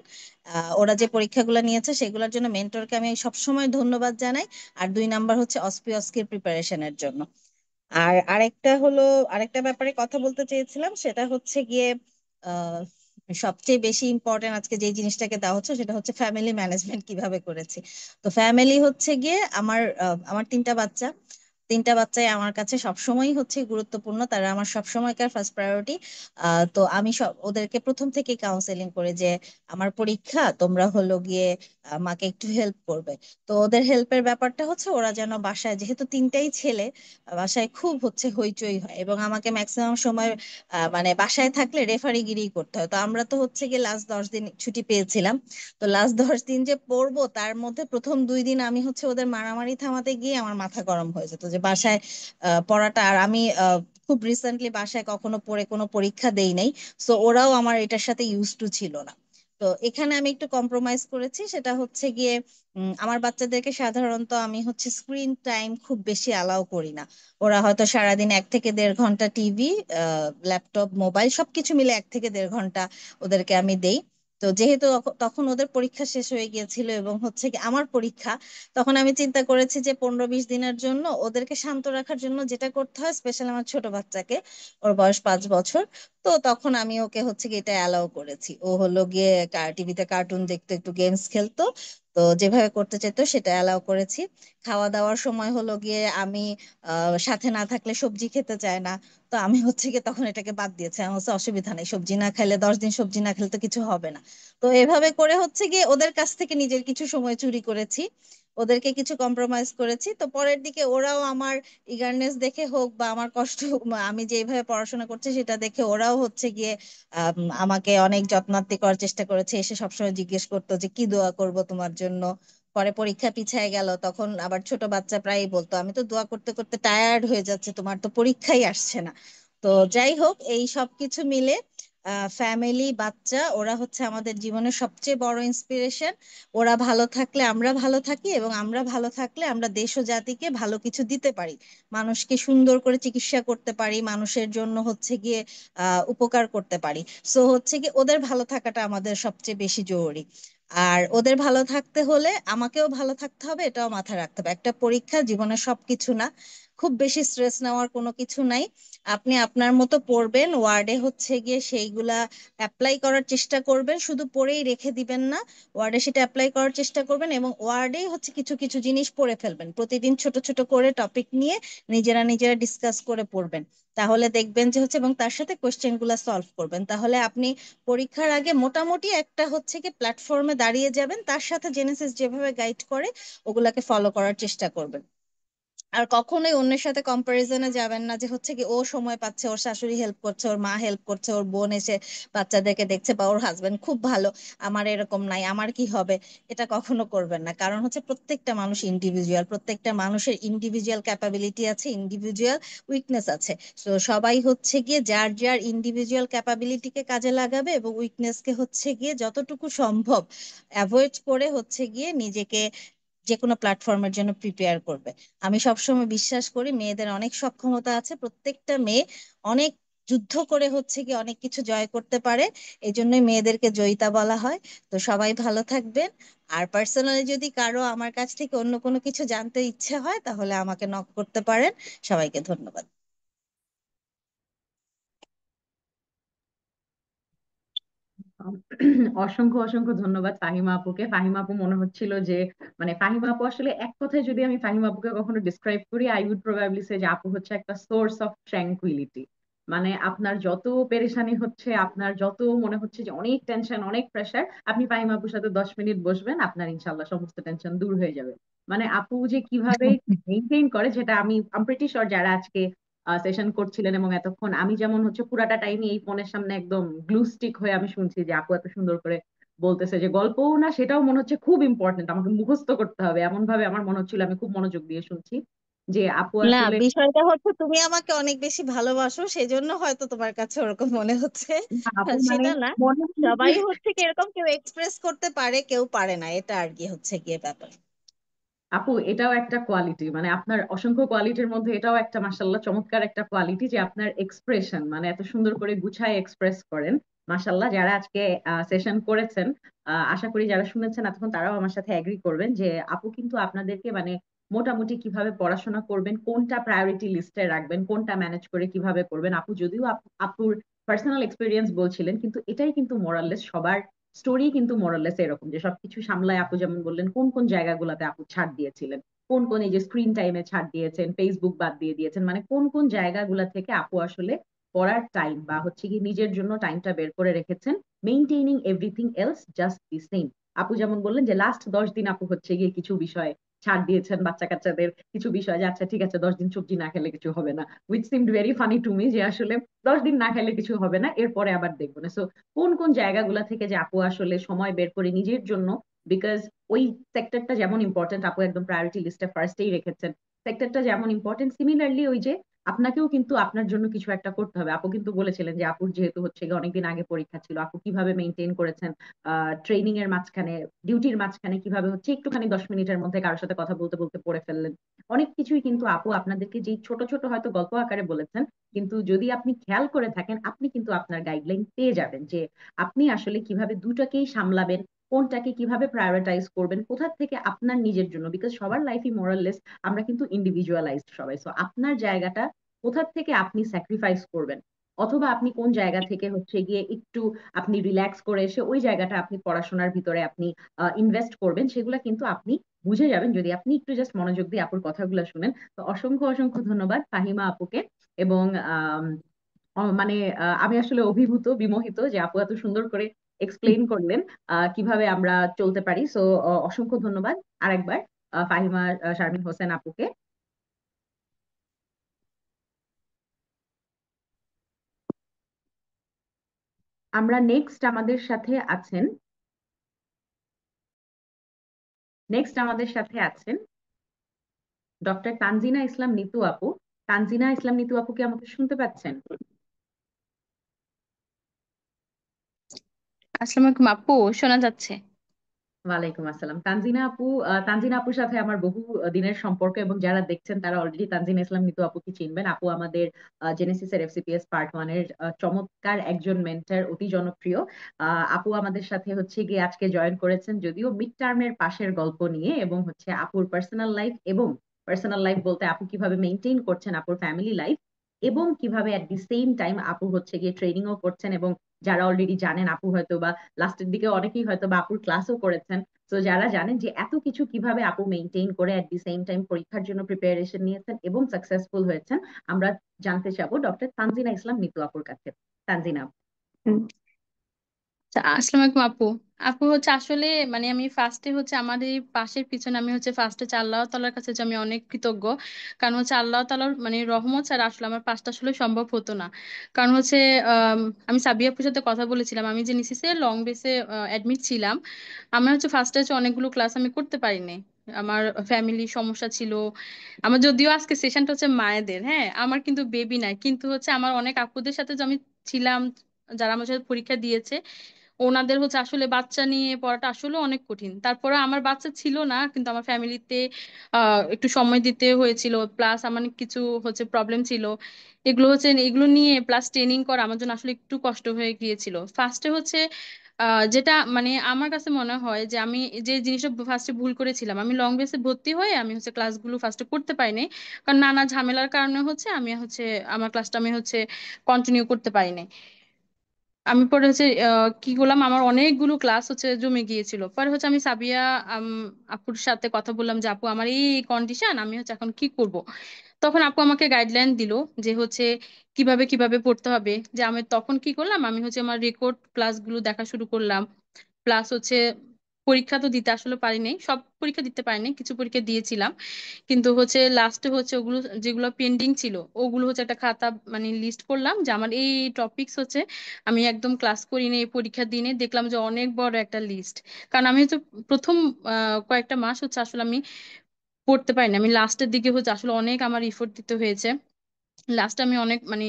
ওরা যে পরীক্ষাগুলো নিয়েছে সেগুলোর জন্য মেন্টরকে আমি সবসময় ধন্যবাদ জানাই। আর 2 নাম্বার হচ্ছে অসপি অস্কির প্রিপারেশনের জন্য। আর আরেকটা হলো, আরেকটা ব্যাপারে কথা বলতে চেয়েছিলাম, সেটা হচ্ছে গিয়ে আহ সবচেয়ে বেশি ইম্পর্টেন্ট আজকে যে জিনিসটাকে দেওয়া হচ্ছে সেটা হচ্ছে ফ্যামিলি ম্যানেজমেন্ট কিভাবে করেছি। তো ফ্যামিলি হচ্ছে গিয়ে আমার 3টা বাচ্চা, 3টা বাচ্চাই আমার কাছে সবসময়ই হচ্ছে গুরুত্বপূর্ণ, তারা আমার সবসময়কার ফার্স্ট প্রায়োরিটি। তো আমি ওদেরকে প্রথম থেকে কাউন্সেলিং করে যে আমার পরীক্ষা, তোমরা হলো গিয়ে আমাকে একটু হেল্প করবে। তো ওদের হেল্পের ব্যাপারটা হচ্ছে ওরা যেন বাসায়, যেহেতু 3টাই ছেলে, বাসায় খুব হচ্ছে হইচই হয় এবং আমাকে ম্যাক্সিমাম সময় মানে বাসায় থাকলে রেফারিগিরি করতে হয়। তো আমরা তো হচ্ছে গিয়ে লাস্ট 10 দিন ছুটি পেয়েছিলাম, তো লাস্ট 10 দিন যে পড়বো তার মধ্যে প্রথম 2 দিন আমি হচ্ছে ওদের মারামারি থামাতে গিয়ে আমার মাথা গরম হয়ে যেত যে বাসায় পড়াটা। আর আমি খুব রিসেন্টলি বাসায় কখনো পড়ে কোনো পরীক্ষা দেই নাই, সো ওরাও আমার এটার সাথে ইউজ টু ছিল না। তো এখানে আমি একটু কম্প্রোমাইজ করেছি, সেটা হচ্ছে গিয়ে আমার বাচ্চাদেরকে সাধারণত আমি হচ্ছে স্ক্রিন টাইম খুব বেশি অ্যালাউ করি না। ওরা হয়তো সারাদিন 1 থেকে 1.5 ঘন্টা টিভি, ল্যাপটপ, মোবাইল সবকিছু মিলে 1 থেকে 1.5 ঘন্টা ওদেরকে আমি দেই। তো যেহেতু তখন ওদের পরীক্ষা শেষ হয়ে গিয়েছিল এবং হচ্ছে কি আমার পরীক্ষা, তখন আমি চিন্তা করেছি যে 15-20 দিনের জন্য ওদেরকে শান্ত রাখার জন্য যেটা করতে হয়, স্পেশাল আমার ছোট বাচ্চাকে, ওর বয়স 5 বছর। তো তখন আমি ওকে হচ্ছে কি এটা অ্যালাউ করেছি। ও হলো গিয়ে টিভিতে কার্টুন দেখতো, একটু গেমস খেলতো। তো যেভাবে করতে চাইতো সেটা অ্যালাউ করেছি। খাওয়া দাওয়ার সময় হলো গিয়ে আমি সাথে না থাকলে সবজি খেতে চায় না। তো আমি হচ্ছে কি তখন এটাকে বাদ দিয়েছি, আমার হচ্ছে অসুবিধা নেই, সবজি না খেলে 10 দিন সবজি না খেলে তো কিছু হবে না। তো এভাবে করে হচ্ছে গিয়ে ওদের কাছ থেকে নিজের কিছু সময় চুরি করেছি, ওদেরকে কিছু কম্প্রোমাইজ করেছি। তো পরের দিকে ওরাও আমার ইগারনেস দেখে হোক বা আমার কষ্ট আমি যেভাবে পড়াশোনা করছি সেটা দেখে ওরাও হচ্ছে গিয়ে আমাকে অনেক যত্নার্থী করার চেষ্টা করেছে, এসে সবসময় জিজ্ঞেস করতো যে কি দোয়া করব তোমার জন্য। পরে পরীক্ষা পিছায় গেল, তখন আবার ছোট বাচ্চা প্রায়ই বলতো আমি তো দোয়া করতে করতে টায়ার্ড হয়ে যাচ্ছে, তোমার তো পরীক্ষাই আসছে না। তো যাই হোক, এই সব কিছু মিলে ফ্যামিলি, বাচ্চা, ওরা হচ্ছে আমাদের জীবনের সবচেয়ে বড় ইন্সপিরেশন। ওরা ভালো থাকলে আমরা ভালো থাকি, এবং আমরা ভালো থাকলে আমরা দেশ ও জাতিকে ভালো কিছু দিতে পারি, মানুষকে সুন্দর করে চিকিৎসা করতে পারি, মানুষের জন্য হচ্ছে গিয়ে উপকার করতে পারি। সো হচ্ছে কি ওদের ভালো থাকাটা আমাদের সবচেয়ে বেশি জরুরি। আর ওদের ভালো থাকতে হলে আমাকেও ভালো থাকতে হবে, এটাও মাথায় রাখতে হবে। একটা পরীক্ষা জীবনের সবকিছু না, খুব বেশি স্ট্রেস নেওয়ার কোনো কিছু নাই। আপনি আপনার মতো পড়বেন, ওয়ার্ডে হচ্ছে গিয়ে সেইগুলা অ্যাপ্লাই করার চেষ্টা করবেন, শুধু পড়েই রেখে দিবেন না, ওয়ার্ডে সেটা অ্যাপ্লাই করার চেষ্টা করবেন এবং ওয়ার্ডেই হচ্ছে কিছু কিছু জিনিস পড়ে ফেলবেন, প্রতিদিন ছোট ছোট করে টপিক নিয়ে নিজেরা নিজেরা ডিসকাস করে পড়বেন। তাহলে দেখবেন যে হচ্ছে, এবং তার সাথে কোশ্চেন গুলা সলভ করবেন, তাহলে আপনি পরীক্ষার আগে মোটামুটি একটা হচ্ছে কি প্ল্যাটফর্মে দাঁড়িয়ে যাবেন। তার সাথে জেনেসিস যেভাবে গাইড করে ওগুলাকে ফলো করার চেষ্টা করবেন। আর কখনোই অন্যের সাথে কম্পারিজনে যাবেন না, যে হচ্ছে কি ও সময় পাচ্ছে, ওর শাশুড়ি হেল্প করছে, ওর মা হেল্প করছে, ওর বোন এসে বাচ্চাদেরকে দেখছে, বা ওর হাজবেন্ড খুব ভালো, আমার এরকম নাই, আমার কি হবে। এটা কখনো করবেন না, কারণ হচ্ছে প্রত্যেকটা মানুষ ইন্ডিভিজুয়াল, প্রত্যেকটা মানুষের ইন্ডিভিজুয়াল ক্যাপাবিলিটি আছে, ইন্ডিভিজুয়াল উইকনেস আছে। তো সবাই হচ্ছে গিয়ে যার যার ইন্ডিভিজুয়াল ক্যাপাবিলিটিকে কাজে লাগাবে এবং উইকনেসকে হচ্ছে গিয়ে যতটুকু সম্ভব অ্যাভয়েড করে হচ্ছে গিয়ে নিজেকে যে কোনো প্ল্যাটফর্মের জন্য প্রিপেয়ার করবে। আমি সবসময় বিশ্বাস করি মেয়েদের অনেক সক্ষমতা আছে, প্রত্যেকটা মেয়ে অনেক যুদ্ধ করে হচ্ছে কি অনেক কিছু জয় করতে পারে, এই জন্যই মেয়েদেরকে জয়িতা বলা হয়। তো সবাই ভালো থাকবেন। আর পার্সোনালি যদি কারো আমার কাছ থেকে অন্য কোনো কিছু জানতে ইচ্ছে হয় তাহলে আমাকে নক করতে পারেন। সবাইকে ধন্যবাদ। অসংখ্য অসংখ্য ধন্যবাদ ফাহিমা আপুকে। ফাহিমা আপু মনে হচ্ছিল যে মানে ফাহিমা আপু আসলে এক কথায় যদি আমি ফাহিমা আপুকে কখনো ডিসক্রাইব করি, আই উড প্রবাবলি সে যে আপু হচ্ছে একটা সোর্স অফ ট্র্যাঙ্কুইলিটি। মানে আপনার যত পেরেশানি হচ্ছে, আপনার যত মনে হচ্ছে যে অনেক টেনশন, অনেক প্রেশার, আপনি ফাহিমা আপুর সাথে 10 মিনিট বসবেন, আপনার ইনশাল্লাহ সমস্ত টেনশন দূর হয়ে যাবে। মানে আপু যে কিভাবে মেনটেন করে, যেটা আমি প্রিটি শিওর যারা আজকে সেশন করছিলেন এবং এতক্ষণ আমি যেমন হচ্ছে পুরাটা টাইম এই ফোনের সামনে একদম গ্লু স্টিক হয়ে আমি শুনছি যে আপু এত সুন্দর করে বলতেছে, যে গল্পও না সেটাও মনে হচ্ছে খুব ইম্পর্টেন্ট, আমাকে মুখস্থ করতে হবে এমন ভাবে আমার মনে হচ্ছিল, আমি খুব মনোযোগ দিয়ে শুনছি যে আপু না, আসলে। বিষয়টা হচ্ছে তুমি আমাকে অনেক বেশি ভালোবাসো, সেজন্য হয়তো তোমার কাছে ওরকম মনে হচ্ছে। না, আপু মানে সেটা না, মনে হচ্ছে। সবাই হচ্ছে কি এরকম, কেউ এক্সপ্রেস করতে পারে কেউ পারে না, এটা আর কি হচ্ছে গিয়ে ব্যাপার। আপু এটাও একটা কোয়ালিটি, মানে আপনার অসংখ্য কোয়ালিটির মধ্যে এটাও একটা মাশাল্লাহ চমৎকার একটা কোয়ালিটি, যে আপনার এক্সপ্রেশন মানে এত সুন্দর করে গুছায় এক্সপ্রেস করেন। মাশাল্লাহ, যারা আজকে সেশন করেছেন, আশা করি যারা শুনেছেন এতক্ষণ তারাও আমার সাথে এগ্রি করবেন যে আপু কিন্তু আপনাদেরকে মানে মোটামুটি কিভাবে পড়াশোনা করবেন, কোনটা প্রায়োরিটি লিস্টে রাখবেন, কোনটা ম্যানেজ করে কিভাবে করবেন। আপু যদিও আপুর পার্সোনাল এক্সপিরিয়েন্স বলছিলেন, কিন্তু এটাই কিন্তু মোরাললেস সবার স্টোরি, কিন্তু মোরাললেস এরকম যে সবকিছু সামলায় আপু যেমন বললেন কোন কোন জায়গাগুলোতে আপু ছাড় দিয়েছিলেন, কোন কোন এই যে স্ক্রিন টাইমে ছাড় দিয়েছেন, ফেসবুক বাদ দিয়ে দিয়েছেন, মানে কোন কোন জায়গাগুলা থেকে আপু আসলে পড়ার টাইম বা হচ্ছে কি নিজের জন্য টাইমটা বের করে রেখেছেন, maintaining everything else just the same. আপু যেমন বললেন যে লাস্ট 10 দিন আপু হচ্ছে গিয়ে কিছু বিষয় ছাড় দিয়েছেন, বাচ্চা কাচ্চাদের কিছু বিষয়, যে আচ্ছা ঠিক আছে 10 দিন সবজি না খেলে কিছু হবে না, which seemed very funny to me, যে আসলে 10 দিন না খেলে কিছু হবে না, এরপরে আবার দেখবো না। সো কোন কোন জায়গাগুলা থেকে যে আপু আসলে সময় বের করে নিজের জন্য, বিকজ ওই সেক্টরটা যেমন ইম্পর্টেন্ট, আপু একদম প্রায়োরিটি লিস্টে ফার্স্টেই রেখেছেন, সেক্টরটা যেমন ইম্পর্টেন্ট, সিমিলারলি ওই যে আপনাকেও কিন্তু আপনার জন্য কিছু একটা করতে হবে। আপু কিন্তু বলেছিলেন যে আপুর যেহেতু হচ্ছে গিয়ে অনেকদিন আগে পরীক্ষা ছিল, আপু কিভাবে মেনটেন করেছেন ট্রেনিং এর মাঝখানে, ডিউটির মাঝখানে কিভাবে হচ্ছে একটুখানি 10 মিনিটের মধ্যে কারোর সাথে কথা বলতে বলতে পড়ে ফেললেন। অনেক কিছুই কিন্তু আপু আপনাদেরকে যেই ছোট ছোট হয়তো গল্প আকারে বলেছেন, কিন্তু যদি আপনি খেয়াল করে থাকেন আপনি কিন্তু আপনার গাইডলাইন পেয়ে যাবেন যে আপনি আসলে কিভাবে দুটাকেই সামলাবেন, কোনটাকে কিভাবে প্রায়োরিটাইজ করবেন, কোথা থেকে আপনার নিজের জন্য, বিকজ সবার লাইফই মোরাললেস, আমরা কিন্তু ইন্ডিভিজুয়ালাইজড সবাই। সো আপনার জায়গাটা কোথা থেকে আপনি স্যাক্রিফাইস করবেন, অথবা আপনি কোন জায়গা থেকে হচ্ছে গিয়ে একটু আপনি রিল্যাক্স করে এসে ওই জায়গাটা আপনি পড়াশোনার ভিতরে আপনি ইনভেস্ট করবেন, সেগুলো কিন্তু আপনি বুঝে যাবেন যদি আপনি একটু জাস্ট মনোযোগ দিয়ে আপুর কথাগুলো শুনেন। তো অসংখ্য অসংখ্য ধন্যবাদ ফাহিমা আপুকে। এবং মানে আমি আসলে অভিভূত বিমোহিত যে আপু এত সুন্দর করে এক্সপ্লেইন করলেন কিভাবে আমরা চলতে পারি। সো অসংখ্য ধন্যবাদ আরেকবার ফাহিমা শারমিন হোসেন আপুকে। আমরা নেক্সট আমাদের সাথে আছেন ডক্টর তানজিনা ইসলাম নিতু আপু। তানজিনা ইসলাম নিতু আপু কি আমাকে শুনতে পাচ্ছেন? আসসালামু আলাইকুম আপু, শোনা যাচ্ছে? ওয়ালাইকুম আসসালাম তানজিনা আপু। তানজিনা আপুর সাথে আমার বহু দিনের সম্পর্ক, এবং যারা দেখছেন তারা অলরেডি তানজিনা ইসলাম নিতু আপুকে চিনবেন। আপু আমাদের জেনেসিসের এফসিপিএস পার্ট 1-এর চমৎকার একজন মেন্টর, অতি জনপ্রিয়। আপু আমাদের সাথে হচ্ছে গিয়ে আজকে জয়েন করেছেন যদিও মিড টার্মের পাশের গল্প নিয়ে, এবং হচ্ছে আপুর পার্সোনাল লাইফ, এবং পার্সোনাল লাইফ বলতে আপু কিভাবে মেনটেন করছেন আপুর ফ্যামিলি লাইফ, এবং কিভাবে অ্যাট দি সেম টাইম আপু হচ্ছে গিয়ে ট্রেনিংও করছেন। এবং যারা অলরেডি জানেন আপু হয়তো বা লাস্টের দিকে অনেকেই হয়তো বা আপুর ক্লাসও করেছেন। তো যারা জানেন যে এত কিছু কিভাবে আপু মেনটেন করে এট দি সেম টাইম পরীক্ষার জন্য প্রিপারেশন নিয়েছেন এবং সাকসেসফুল হয়েছেন, আমরা জানতে চাবো ডক্টর তানজিনা ইসলাম নিতু আপুর কাছে। তানজিনা। হুম। আচ্ছা, আসসালামু আলাইকুম আপু। আপু হচ্ছে আসলে মানে আমি ফার্স্টে হচ্ছে আমার এই পাশের পিছনে আমি হচ্ছে ফার্স্টে হচ্ছে আল্লাহ তাআলার কাছে যে আমি অনেক কৃতজ্ঞ। কারণ হচ্ছে আল্লাহ তাআলার মানে রহমত ছাড়া আসলে আমার পাসটা আসলে সম্ভব হতো না। কারণ হচ্ছে আম, আমি সাবিয়া আপুর সাথে কথা বলেছিলাম, আমি যে নিসিসে লং বেসে অ্যাডমিট ছিলাম। আমার হচ্ছে ফার্স্টে হচ্ছে অনেকগুলো ক্লাস আমি করতে পারিনি। আমার ফ্যামিলি সমস্যা ছিল। আমার যদিও আজকে সেশনটা হচ্ছে মায়েদের, হ্যাঁ আমার কিন্তু বেবি নাই, কিন্তু হচ্ছে আমার অনেক আপুদের সাথে যে আমি ছিলাম, যারা আমার সাথে পরীক্ষা দিয়েছে, ওনাদের হচ্ছে আসলে বাচ্চা নিয়ে পড়াটা আসলে অনেক কঠিন। তারপরে আমার বাচ্চা ছিল না, কিন্তু আমার ফ্যামিলিতে একটু সময় দিতে হয়েছিল, প্লাস আমার কিছু হচ্ছে প্রবলেম ছিল। এগুলো হচ্ছে এগুলো নিয়ে প্লাস ট্রেনিং করা আমার জন্য আসলে একটু কষ্ট হয়ে গিয়েছিল ফার্স্টে হচ্ছে। যেটা মানে আমার কাছে মনে হয় যে আমি যে জিনিসটা ফার্স্টে ভুল করেছিলাম, আমি লং বেসে ভর্তি হয়ে আমি হচ্ছে ক্লাসগুলো ফার্স্টে করতে পারিনি। কারণ নানা ঝামেলার কারণে হচ্ছে আমি হচ্ছে আমার ক্লাসটা আমি হচ্ছে কন্টিনিউ করতে পারিনি। আমি পরে হচ্ছে কি করলাম, আমার অনেকগুলো ক্লাস হচ্ছে জমে গিয়েছিল। পরে হচ্ছে আমি সাবিয়া আম, আপুর সাথে কথা বললাম যে আপু আমার এই কন্ডিশন, আমি হচ্ছে এখন কি করব। তখন আপু আমাকে গাইডলাইন দিল যে হচ্ছে কিভাবে কিভাবে পড়তে হবে। যে আমি তখন কি করলাম, আমি হচ্ছে আমার রেকর্ড ক্লাসগুলো দেখা শুরু করলাম। প্লাস হচ্ছে পরীক্ষা তো দিতে আসলে পারিনি, সব পরীক্ষা দিতে পারিনি, কিছু পরীক্ষা দিয়েছিলাম। কিন্তু হচ্ছে লাস্টে হচ্ছে ওগুলো যেগুলো পেন্ডিং ছিল ওগুলো হচ্ছে একটা খাতা মানে লিস্ট করলাম যে আমার এই টপিকস হচ্ছে আমি একদম ক্লাস করিনি, এই পরীক্ষার দিনে দেখলাম যে অনেক বড় একটা লিস্ট। কারণ আমি হচ্ছে প্রথম কয়েকটা মাস হচ্ছে আসলে আমি পড়তে পারিনি, আমি লাস্টের দিকে হচ্ছে আসলে অনেক আমার ইফোর্ট দিতে হয়েছে। লাস্টে আমি অনেক মানে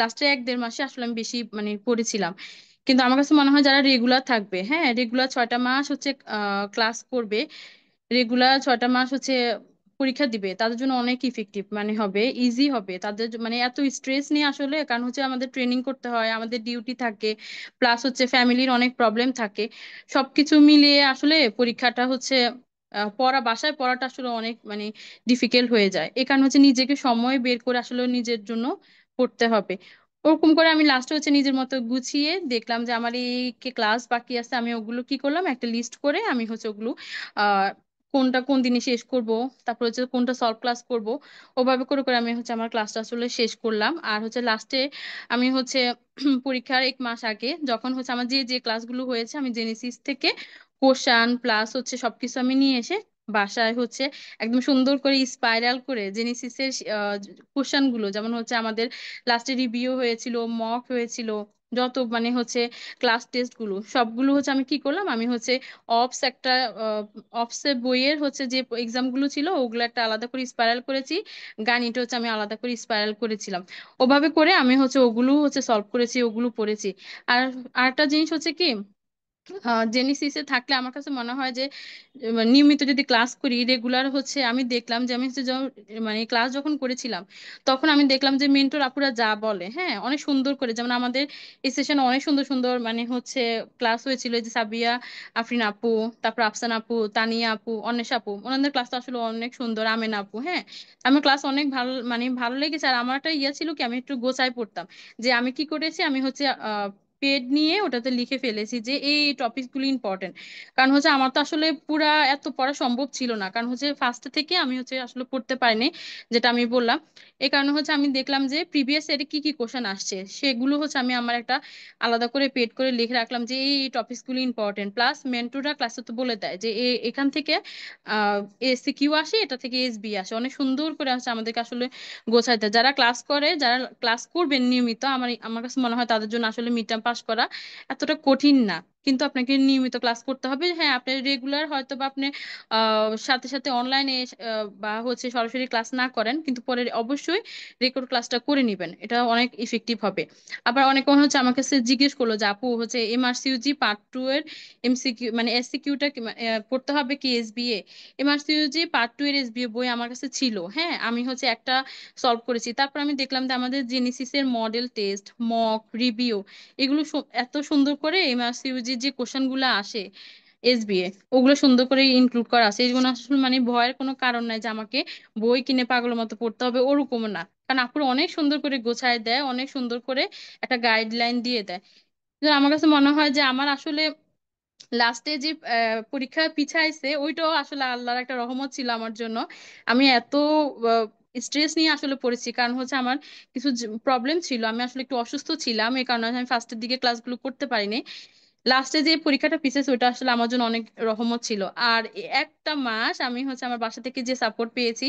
লাস্টে 1-1.5 মাসে আসলে আমি বেশি মানে পড়েছিলাম। কিন্তু আমার কাছে মনে হয় যারা রেগুলার থাকবে, হ্যাঁ রেগুলার 6টা মাস হচ্ছে ক্লাস করবে, রেগুলার 6টা মাস হচ্ছে পরীক্ষা দিবে, তাদের জন্য অনেক ইফেক্টিভ মানে হবে, ইজি হবে তাদের মানে এত স্ট্রেস নিয়ে আসলে। কারণ হচ্ছে আমাদের ট্রেনিং করতে হয়, আমাদের ডিউটি থাকে, প্লাস হচ্ছে ফ্যামিলির অনেক প্রবলেম থাকে। সবকিছু মিলিয়ে আসলে পরীক্ষাটা হচ্ছে বাসায় পড়াটা আসলে অনেক মানে ডিফিকাল্ট হয়ে যায়। এই কারণে হচ্ছে নিজেকে সময় বের করে আসলে নিজের জন্য পড়তে হবে। ওরকম করে আমি লাস্টে হচ্ছে নিজের মতো গুছিয়ে দেখলাম যে আমার এই ক্লাস বাকি আছে, আমি ওগুলো কি করলাম একটা লিস্ট করে আমি হচ্ছে ওগুলো আহ কোনটা কোন দিনে শেষ করব, তারপর হচ্ছে কোনটা সলভ ক্লাস করব, ওভাবে করে করে আমি হচ্ছে আমার ক্লাসটা আসলে শেষ করলাম। আর হচ্ছে লাস্টে আমি হচ্ছে পরীক্ষার 1 মাস আগে যখন হচ্ছে আমার যে যে ক্লাসগুলো হয়েছে আমি জেনেসিস থেকে কোশ্চান প্লাস হচ্ছে সবকিছু আমি নিয়ে এসে বাসায় হচ্ছে একদম সুন্দর করে স্পাইরাল করে জেনেসিসের কোশ্চান গুলো, যেমন হচ্ছে আমাদের লাস্টে রিভিউ হয়েছিল, মক হয়েছিল, যত মানে হচ্ছে ক্লাস টেস্ট গুলো সবগুলো হচ্ছে আমি কি করলাম, আমি হচ্ছে অপস একটা অপস এর বইয়ের হচ্ছে যে এক্সাম গুলো ছিল ওগুলো একটা আলাদা করে স্পাইরাল করেছি, গণিত হচ্ছে আমি আলাদা করে স্পাইরাল করেছিলাম। ওভাবে করে আমি হচ্ছে ওগুলো হচ্ছে সলভ করেছি, ওগুলো পড়েছি। আর আরেকটা জিনিস হচ্ছে কি, জেনেসিসে থাকলে আমার কাছে মনে হয় যে নিয়মিত যদি ক্লাস করি রেগুলার হচ্ছে, আমি দেখলাম যে আমি হচ্ছে মানে ক্লাস যখন করেছিলাম তখন আমি দেখলাম যে মেন্টর আপুরা যা বলে হ্যাঁ অনেক সুন্দর করে, যেমন আমাদের এই সেশনে অনেক সুন্দর সুন্দর মানে হচ্ছে ক্লাস হয়েছিল, এই যে সাবিয়া আফরিন আপু, তারপর আফসান আপু, তানিয়া আপু, অন্বেষা আপু, ওনাদের ক্লাস তো আসলে অনেক সুন্দর, আমেনা আপু, হ্যাঁ আমার ক্লাস অনেক ভালো মানে ভালো লেগেছে। আর আমার একটা ইয়ে ছিল কি, আমি একটু গোছায় পড়তাম, যে আমি কি করেছি আমি হচ্ছে পেড নিয়ে ওটাতে লিখে ফেলেছি যে এই টপিক গুলো ইম্পর্টেন্ট। কারণ হচ্ছে আমার তো আসলে পুরা এত পড়া সম্ভব ছিল না, কারণ হচ্ছে ফার্স্ট থেকে আমি হচ্ছে আসলে পড়তে পারিনি, যেটা আমি বললাম। এই কারণে হচ্ছে আমি দেখলাম যে প্রিভিয়াস ইয়ারে কি কি কোশ্চেন আসছে সেগুলো হচ্ছে আমি আমার একটা আলাদা করে পেড করে লিখে রাখলাম যে এই টপিকস গুলো ইম্পর্টেন্ট। প্লাস মেন্টররা ক্লাসে তো বলে দেয় যে এখান থেকে এসিকিউ আসে, এটা থেকে এসবি আসে, অনেক সুন্দর করে হচ্ছে আমাদেরকে আসলে গোছায় দেয়। যারা ক্লাস করে, যারা ক্লাস করবেন নিয়মিত, আমার আমার কাছে মনে হয় তাদের জন্য আসলে মিড টার্ম পাস করা এতটা কঠিন না। কিন্তু আপনাকে নিয়মিত ক্লাস করতে হবে, হ্যাঁ আপনি রেগুলার হয়তো বা আপনি সাথে সাথে অনলাইনে বা হচ্ছে সরাসরি ক্লাস না করেন, কিন্তু পরে অবশ্যই রেকর্ড ক্লাসটা করে নেবেন, এটা অনেক ইফেক্টিভ হবে। আবার অনেকে হচ্ছে আমার কাছে জিজ্ঞেস করলো যে আপু হচ্ছে এমআরসিইউজি পার্ট 2 এর এমসিকিউ মানে এসসিকিউটা পড়তে হবে কি এসবিএ? এমআরসিইউজি পার্ট 2 এর এসবিএ বই আমার কাছে ছিল, হ্যাঁ আমি হচ্ছে একটা সলভ করেছি। তারপর আমি দেখলাম যে আমাদের জেনেসিস এর মডেল টেস্ট, মক রিভিউ, এগুলো এত সুন্দর করে এমআরসিইউজি যে কোশ্চেন গুলো আসে এসবিএ, ওগুলো সুন্দর করে ইনক্লুড করা আছে। এইগুলো আসলে মানে ভয়ের কোনো কারণ নাই যে আমাকে বই কিনে পাগলের মতো পড়তে হবে, ওরকম না। কারণ আপুরা অনেক সুন্দর করে গোছায় দেয়, অনেক সুন্দর করে একটা গাইডলাইন দিয়ে দেয়। তো আমার কাছে মনে হয় যে আমার আসলে লাস্টে যে পরীক্ষা পিছাইছে ওইটাও আসলে আল্লাহর একটা রহমত ছিল আমার জন্য। আমি এত স্ট্রেস নিয়ে আসলে পড়েছি, কারণ হচ্ছে আমার কিছু প্রবলেম ছিল, আমি আসলে একটু অসুস্থ ছিলাম, এই কারণে আমি ফার্স্টের দিকে ক্লাসগুলো করতে পারিনি। লাস্টে যে পরীক্ষাটা পিছাইছে ওটা আসলে আমার জন্য অনেক রহমত ছিল। আর একটা মাস আমি হচ্ছে আমার বাসা থেকে যে সাপোর্ট পেয়েছি,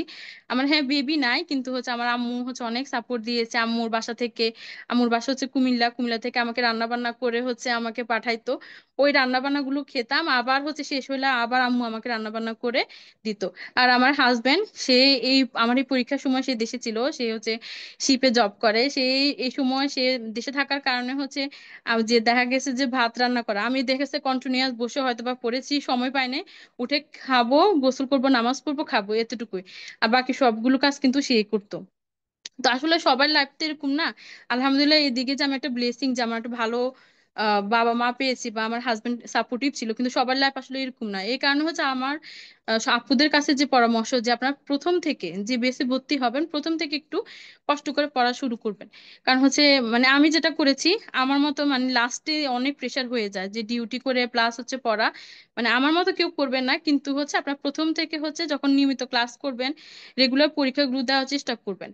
আমার হ্যাঁ বেবি নাই কিন্তু হচ্ছে আমার আম্মু হচ্ছে অনেক সাপোর্ট দিয়েছে আম্মুর বাসা থেকে। আম্মুর বাসা হচ্ছে কুমিল্লা, কুমিল্লা থেকে আমাকে রান্না বান্না করে হচ্ছে আমাকে পাঠাইতো, ওই রান্না বান্না গুলো খেতাম, আবার হচ্ছে শেষ হলে আবার আম্মু আমাকে রান্না বান্না করে দিত। আর আমার হাজবেন্ড সে এই আমার এই পরীক্ষার সময় সে দেশে ছিল, সে হচ্ছে শিপে জব করে, সে এই সময় সে দেশে থাকার কারণে হচ্ছে যে দেখা গেছে যে ভাত রান্না করা আমি দেখেছে কন্টিনিউয়াস বসে হয়তো বা পড়েছি, সময় পাই নাই, উঠে খাবো, গোসল করবো, নামাজ পড়বো, খাবো, এতটুকুই। আর বাকি সবগুলো কাজ কিন্তু সে করতো। তো আসলে সবার লাইফ তো এরকম না। আলহামদুলিল্লাহ এদিকে যে আমি একটা ব্লেসিং যে আমার একটা ভালো বাবা মা পেয়েছি বা আমার হাজবেন্ড সাপোর্টিভ ছিল, কিন্তু সবার লাইফ আসলে এরকম না। এই কারণে হচ্ছে আমার আপুদের কাছে যে পরামর্শ যে আপনার প্রথম থেকে যে বেসে ভর্তি হবেন প্রথম থেকে একটু কষ্ট করে পড়া শুরু করবেন। কারণ হচ্ছে মানে আমি যেটা করেছি আমার মতো মানে লাস্টে অনেক প্রেশার হয়ে যায় যে ডিউটি করে প্লাস হচ্ছে পড়া, মানে আমার মতো কেউ করবেন না। কিন্তু হচ্ছে আপনার প্রথম থেকে হচ্ছে যখন নিয়মিত ক্লাস করবেন, রেগুলার পরীক্ষাগুলো দেওয়ার চেষ্টা করবেন,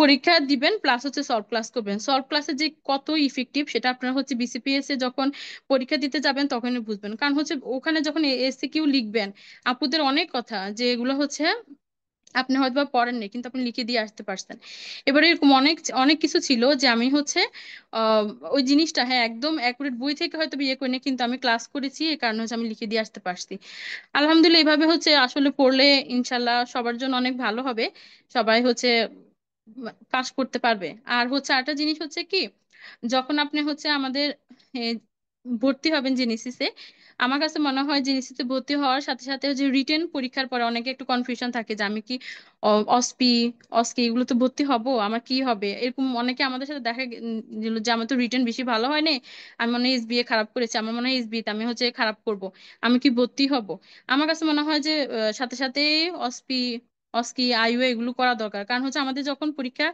পরীক্ষা দিবেন প্লাস হচ্ছে সলভ ক্লাস করবেন। সলভ ক্লাসে যে কত ইফেক্টিভ সেটা আপনারা হচ্ছে বিসিপিএস এ যখন পরীক্ষা দিতে যাবেন তখনই বুঝবেন। কারণ হচ্ছে ওখানে যখন এসিকিউ লিখবেন আপুদের অনেক কথা যে এগুলো হচ্ছে আপনি হয়তো বা পড়েননি কিন্তু আপনি লিখে দিয়ে আসতে পারছেন। এবারে এরকম অনেক অনেক কিছু ছিল যে আমি হচ্ছে আহ ওই জিনিসটা হ্যাঁ একদম অ্যাকুরেট বই থেকে হয়তো বিয়ে করিনি, কিন্তু আমি ক্লাস করেছি এই কারণে হচ্ছে আমি লিখে দিয়ে আসতে পারছি। আলহামদুলিল্লাহ এভাবে হচ্ছে আসলে পড়লে ইনশাল্লাহ সবার জন্য অনেক ভালো হবে, সবাই হচ্ছে পাশ করতে পারবে। আর হচ্ছে আরেকটা জিনিস হচ্ছে কি, যখন আপনি হচ্ছে আমাদের এ, ভর্তি হবেন জেনেসিসে, আমার কাছে মনে হয় জেনেসিসে ভর্তি হওয়ার সাথে সাথে যে রিটেন পরীক্ষার পরে অনেকে একটু কনফিউশন থাকে যে আমি কি অসপি অসকি এগুলোতে ভর্তি হব, আমার কি হবে, এরকম অনেকে আমাদের সাথে দেখা গেল যে আমার তো রিটেন বেশি ভালো হয়নি, আমি মনে হয় এসবিএ খারাপ করেছি, আমার মনে হয় এসবিএ তে আমি হচ্ছে খারাপ করব, আমি কি ভর্তি হব? আমার কাছে মনে হয় যে সাথে সাথে অসপি অস্কি আইইউ এগুলো করা দরকার। কারণ হচ্ছে আমাদের যখন পরীক্ষা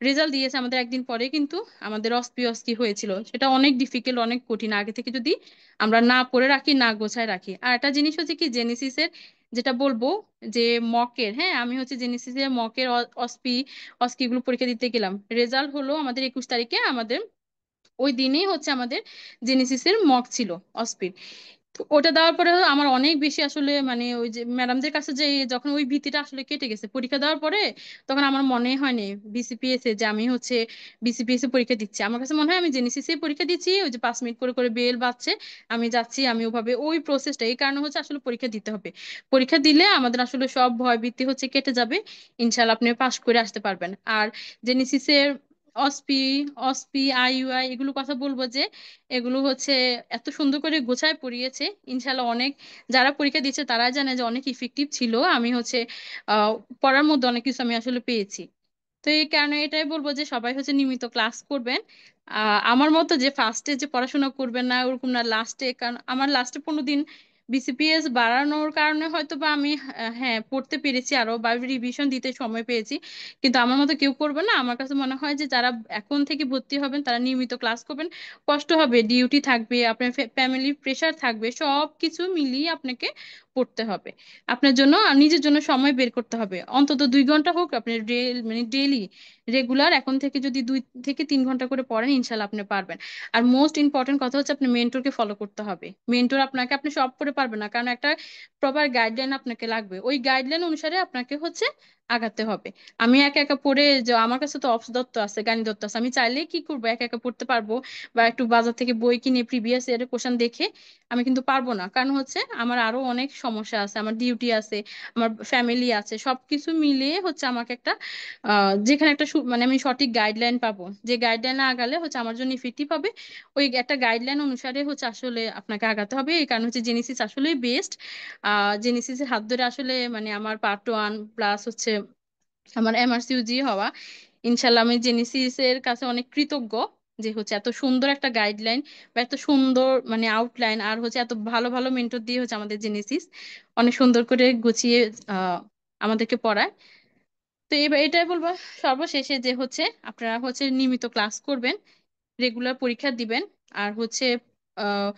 রেজাল্ট দিয়েছে আমাদের একদিন পরে কিন্তু আমাদের অস্পি অস্কি হয়েছিল, সেটা অনেক ডিফিকাল্ট অনেক কঠিন, আগে থেকে যদি আমরা না পড়ে রাখি না গোছায় রাখি। আর একটা জিনিস হচ্ছে কি জেনেসিসের যেটা বলবো যে মকের, হ্যাঁ আমি হচ্ছে জেনেসিসের মকের অস্পি অস্কি এগুলো পরীক্ষা দিতে গেলাম, রেজাল্ট হলো আমাদের 21 তারিখে, আমাদের ওই দিনেই হচ্ছে আমাদের জেনেসিসের মক ছিল অস্পির। ওটা দেওয়ার পরে আমার অনেক বেশি আসলে মানে ওই যে ম্যাডামদের কাছে যে যখন ওই ভীতিটা আসলে কেটে গেছে পরীক্ষা দেওয়ার পরে, তখন আমার মনে হয়নি বিসিপিএস এ যে আমি হচ্ছে বিসিপিএস এ পরীক্ষা দিচ্ছি। আমার কাছে মনে হয় আমি জেনেসিস এ পরীক্ষা দিচ্ছি, ওই যে 5 মিনিট করে করে বেল বাজছে, আমি যাচ্ছি, আমি ওভাবে ওই প্রসেসটা, এই কারণে হচ্ছে আসলে পরীক্ষা দিতে হবে। পরীক্ষা দিলে আমাদের আসলে সব ভয় ভীতি হচ্ছে কেটে যাবে, ইনশাল্লাহ আপনি পাশ করে আসতে পারবেন। আর জেনেসিস এর অসপি অসপি আইইউআই এগুলো কথা বলবো যে এগুলো হচ্ছে এত সুন্দর করে গোছায় পড়িয়েছে, ইনশাল্লাহ অনেক যারা পরীক্ষা দিচ্ছে তারা জানে যে অনেক ইফেক্টিভ ছিল। আমি হচ্ছে আহ পড়ার মধ্যে অনেক কিছু আমি আসলে পেয়েছি। তো এই কারণে এটাই বলবো যে সবাই হচ্ছে নিয়মিত ক্লাস করবেন। আমার মতো যে ফার্স্টে যে পড়াশোনা করবেন না ওরকম না, লাস্টে, কারণ আমার লাস্টে 15 দিন বিসিপিএস বাড়ানোর কারণে হয়তো বা আমি হ্যাঁ পড়তে পেরেছি আরো বা রিভিশন দিতে সময় পেয়েছি, কিন্তু আমার মতো কেউ করবে না। আমার কাছে মনে হয় যে যারা এখন থেকে ভর্তি হবেন তারা নিয়মিত ক্লাস করবেন। কষ্ট হবে, ডিউটি থাকবে, আপনার ফ্যামিলি প্রেশার থাকবে, সব কিছু মিলিয়ে আপনাকে পড়তে হবে। আপনার জন্য আর নিজের জন্য সময় বের করতে হবে, অন্তত 2 ঘন্টা হোক আপনি মানে ডেইলি রেগুলার এখন থেকে যদি 2 থেকে 3 ঘন্টা করে পড়েন, ইনশাল্লাহ আপনি পারবেন। আর মোস্ট ইম্পর্টেন্ট কথা হচ্ছে আপনি মেন্টরকে ফলো করতে হবে। মেন্টর আপনাকে, আপনি সব পড়ে পারবেন না, কারণ একটা প্রপার গাইডলাইন আপনাকে লাগবে, ওই গাইডলাইন অনুসারে আপনাকে হচ্ছে আগাতে হবে। আমি একা একা পড়ে যে আমার কাছে তো অপস দত্ত আছে, গানি দত্ত আছে, আমি চাইলেই কি করবো একা একা পড়তে পারবো বা একটু বাজার থেকে বই কিনে প্রিভিয়াস ইয়ারের কোশ্চেন দেখে আমি কিন্তু পারবো না। কারণ হচ্ছে আমার আরো অনেক সমস্যা আছে, আমার ডিউটি আছে, আমার ফ্যামিলি আছে, সবকিছু মিলিয়ে হচ্ছে আমাকে একটা যেখানে একটা মানে আমি সঠিক গাইডলাইন পাবো, যে গাইডলাইনে আগালে হচ্ছে আমার জন্য ইফেক্টিভ হবে, ওই একটা গাইডলাইন অনুসারে হচ্ছে আসলে আপনাকে আগাতে হবে। এই কারণে হচ্ছে জেনেসিস আসলেই বেস্ট। জেনেসিসের হাত ধরে আসলে মানে আমার পার্ট 1 প্লাস হচ্ছে আমার এমআরসিইউজি হওয়া, ইনশাল্লাহ আমি জেনেসিস এর কাছে অনেক কৃতজ্ঞ যে হচ্ছে এত সুন্দর একটা গাইডলাইন বা এত সুন্দর মানে আউটলাইন, আর হচ্ছে এত ভালো ভালো মেন্টর দিয়ে হচ্ছে আমাদের জেনেসিস অনেক সুন্দর করে গুছিয়ে আহ আমাদেরকে পড়ায়। তো এবার এটাই বলবো সর্বশেষে যে হচ্ছে আপনারা হচ্ছে নিয়মিত ক্লাস করবেন, রেগুলার পরীক্ষা দিবেন। আর হচ্ছে আহ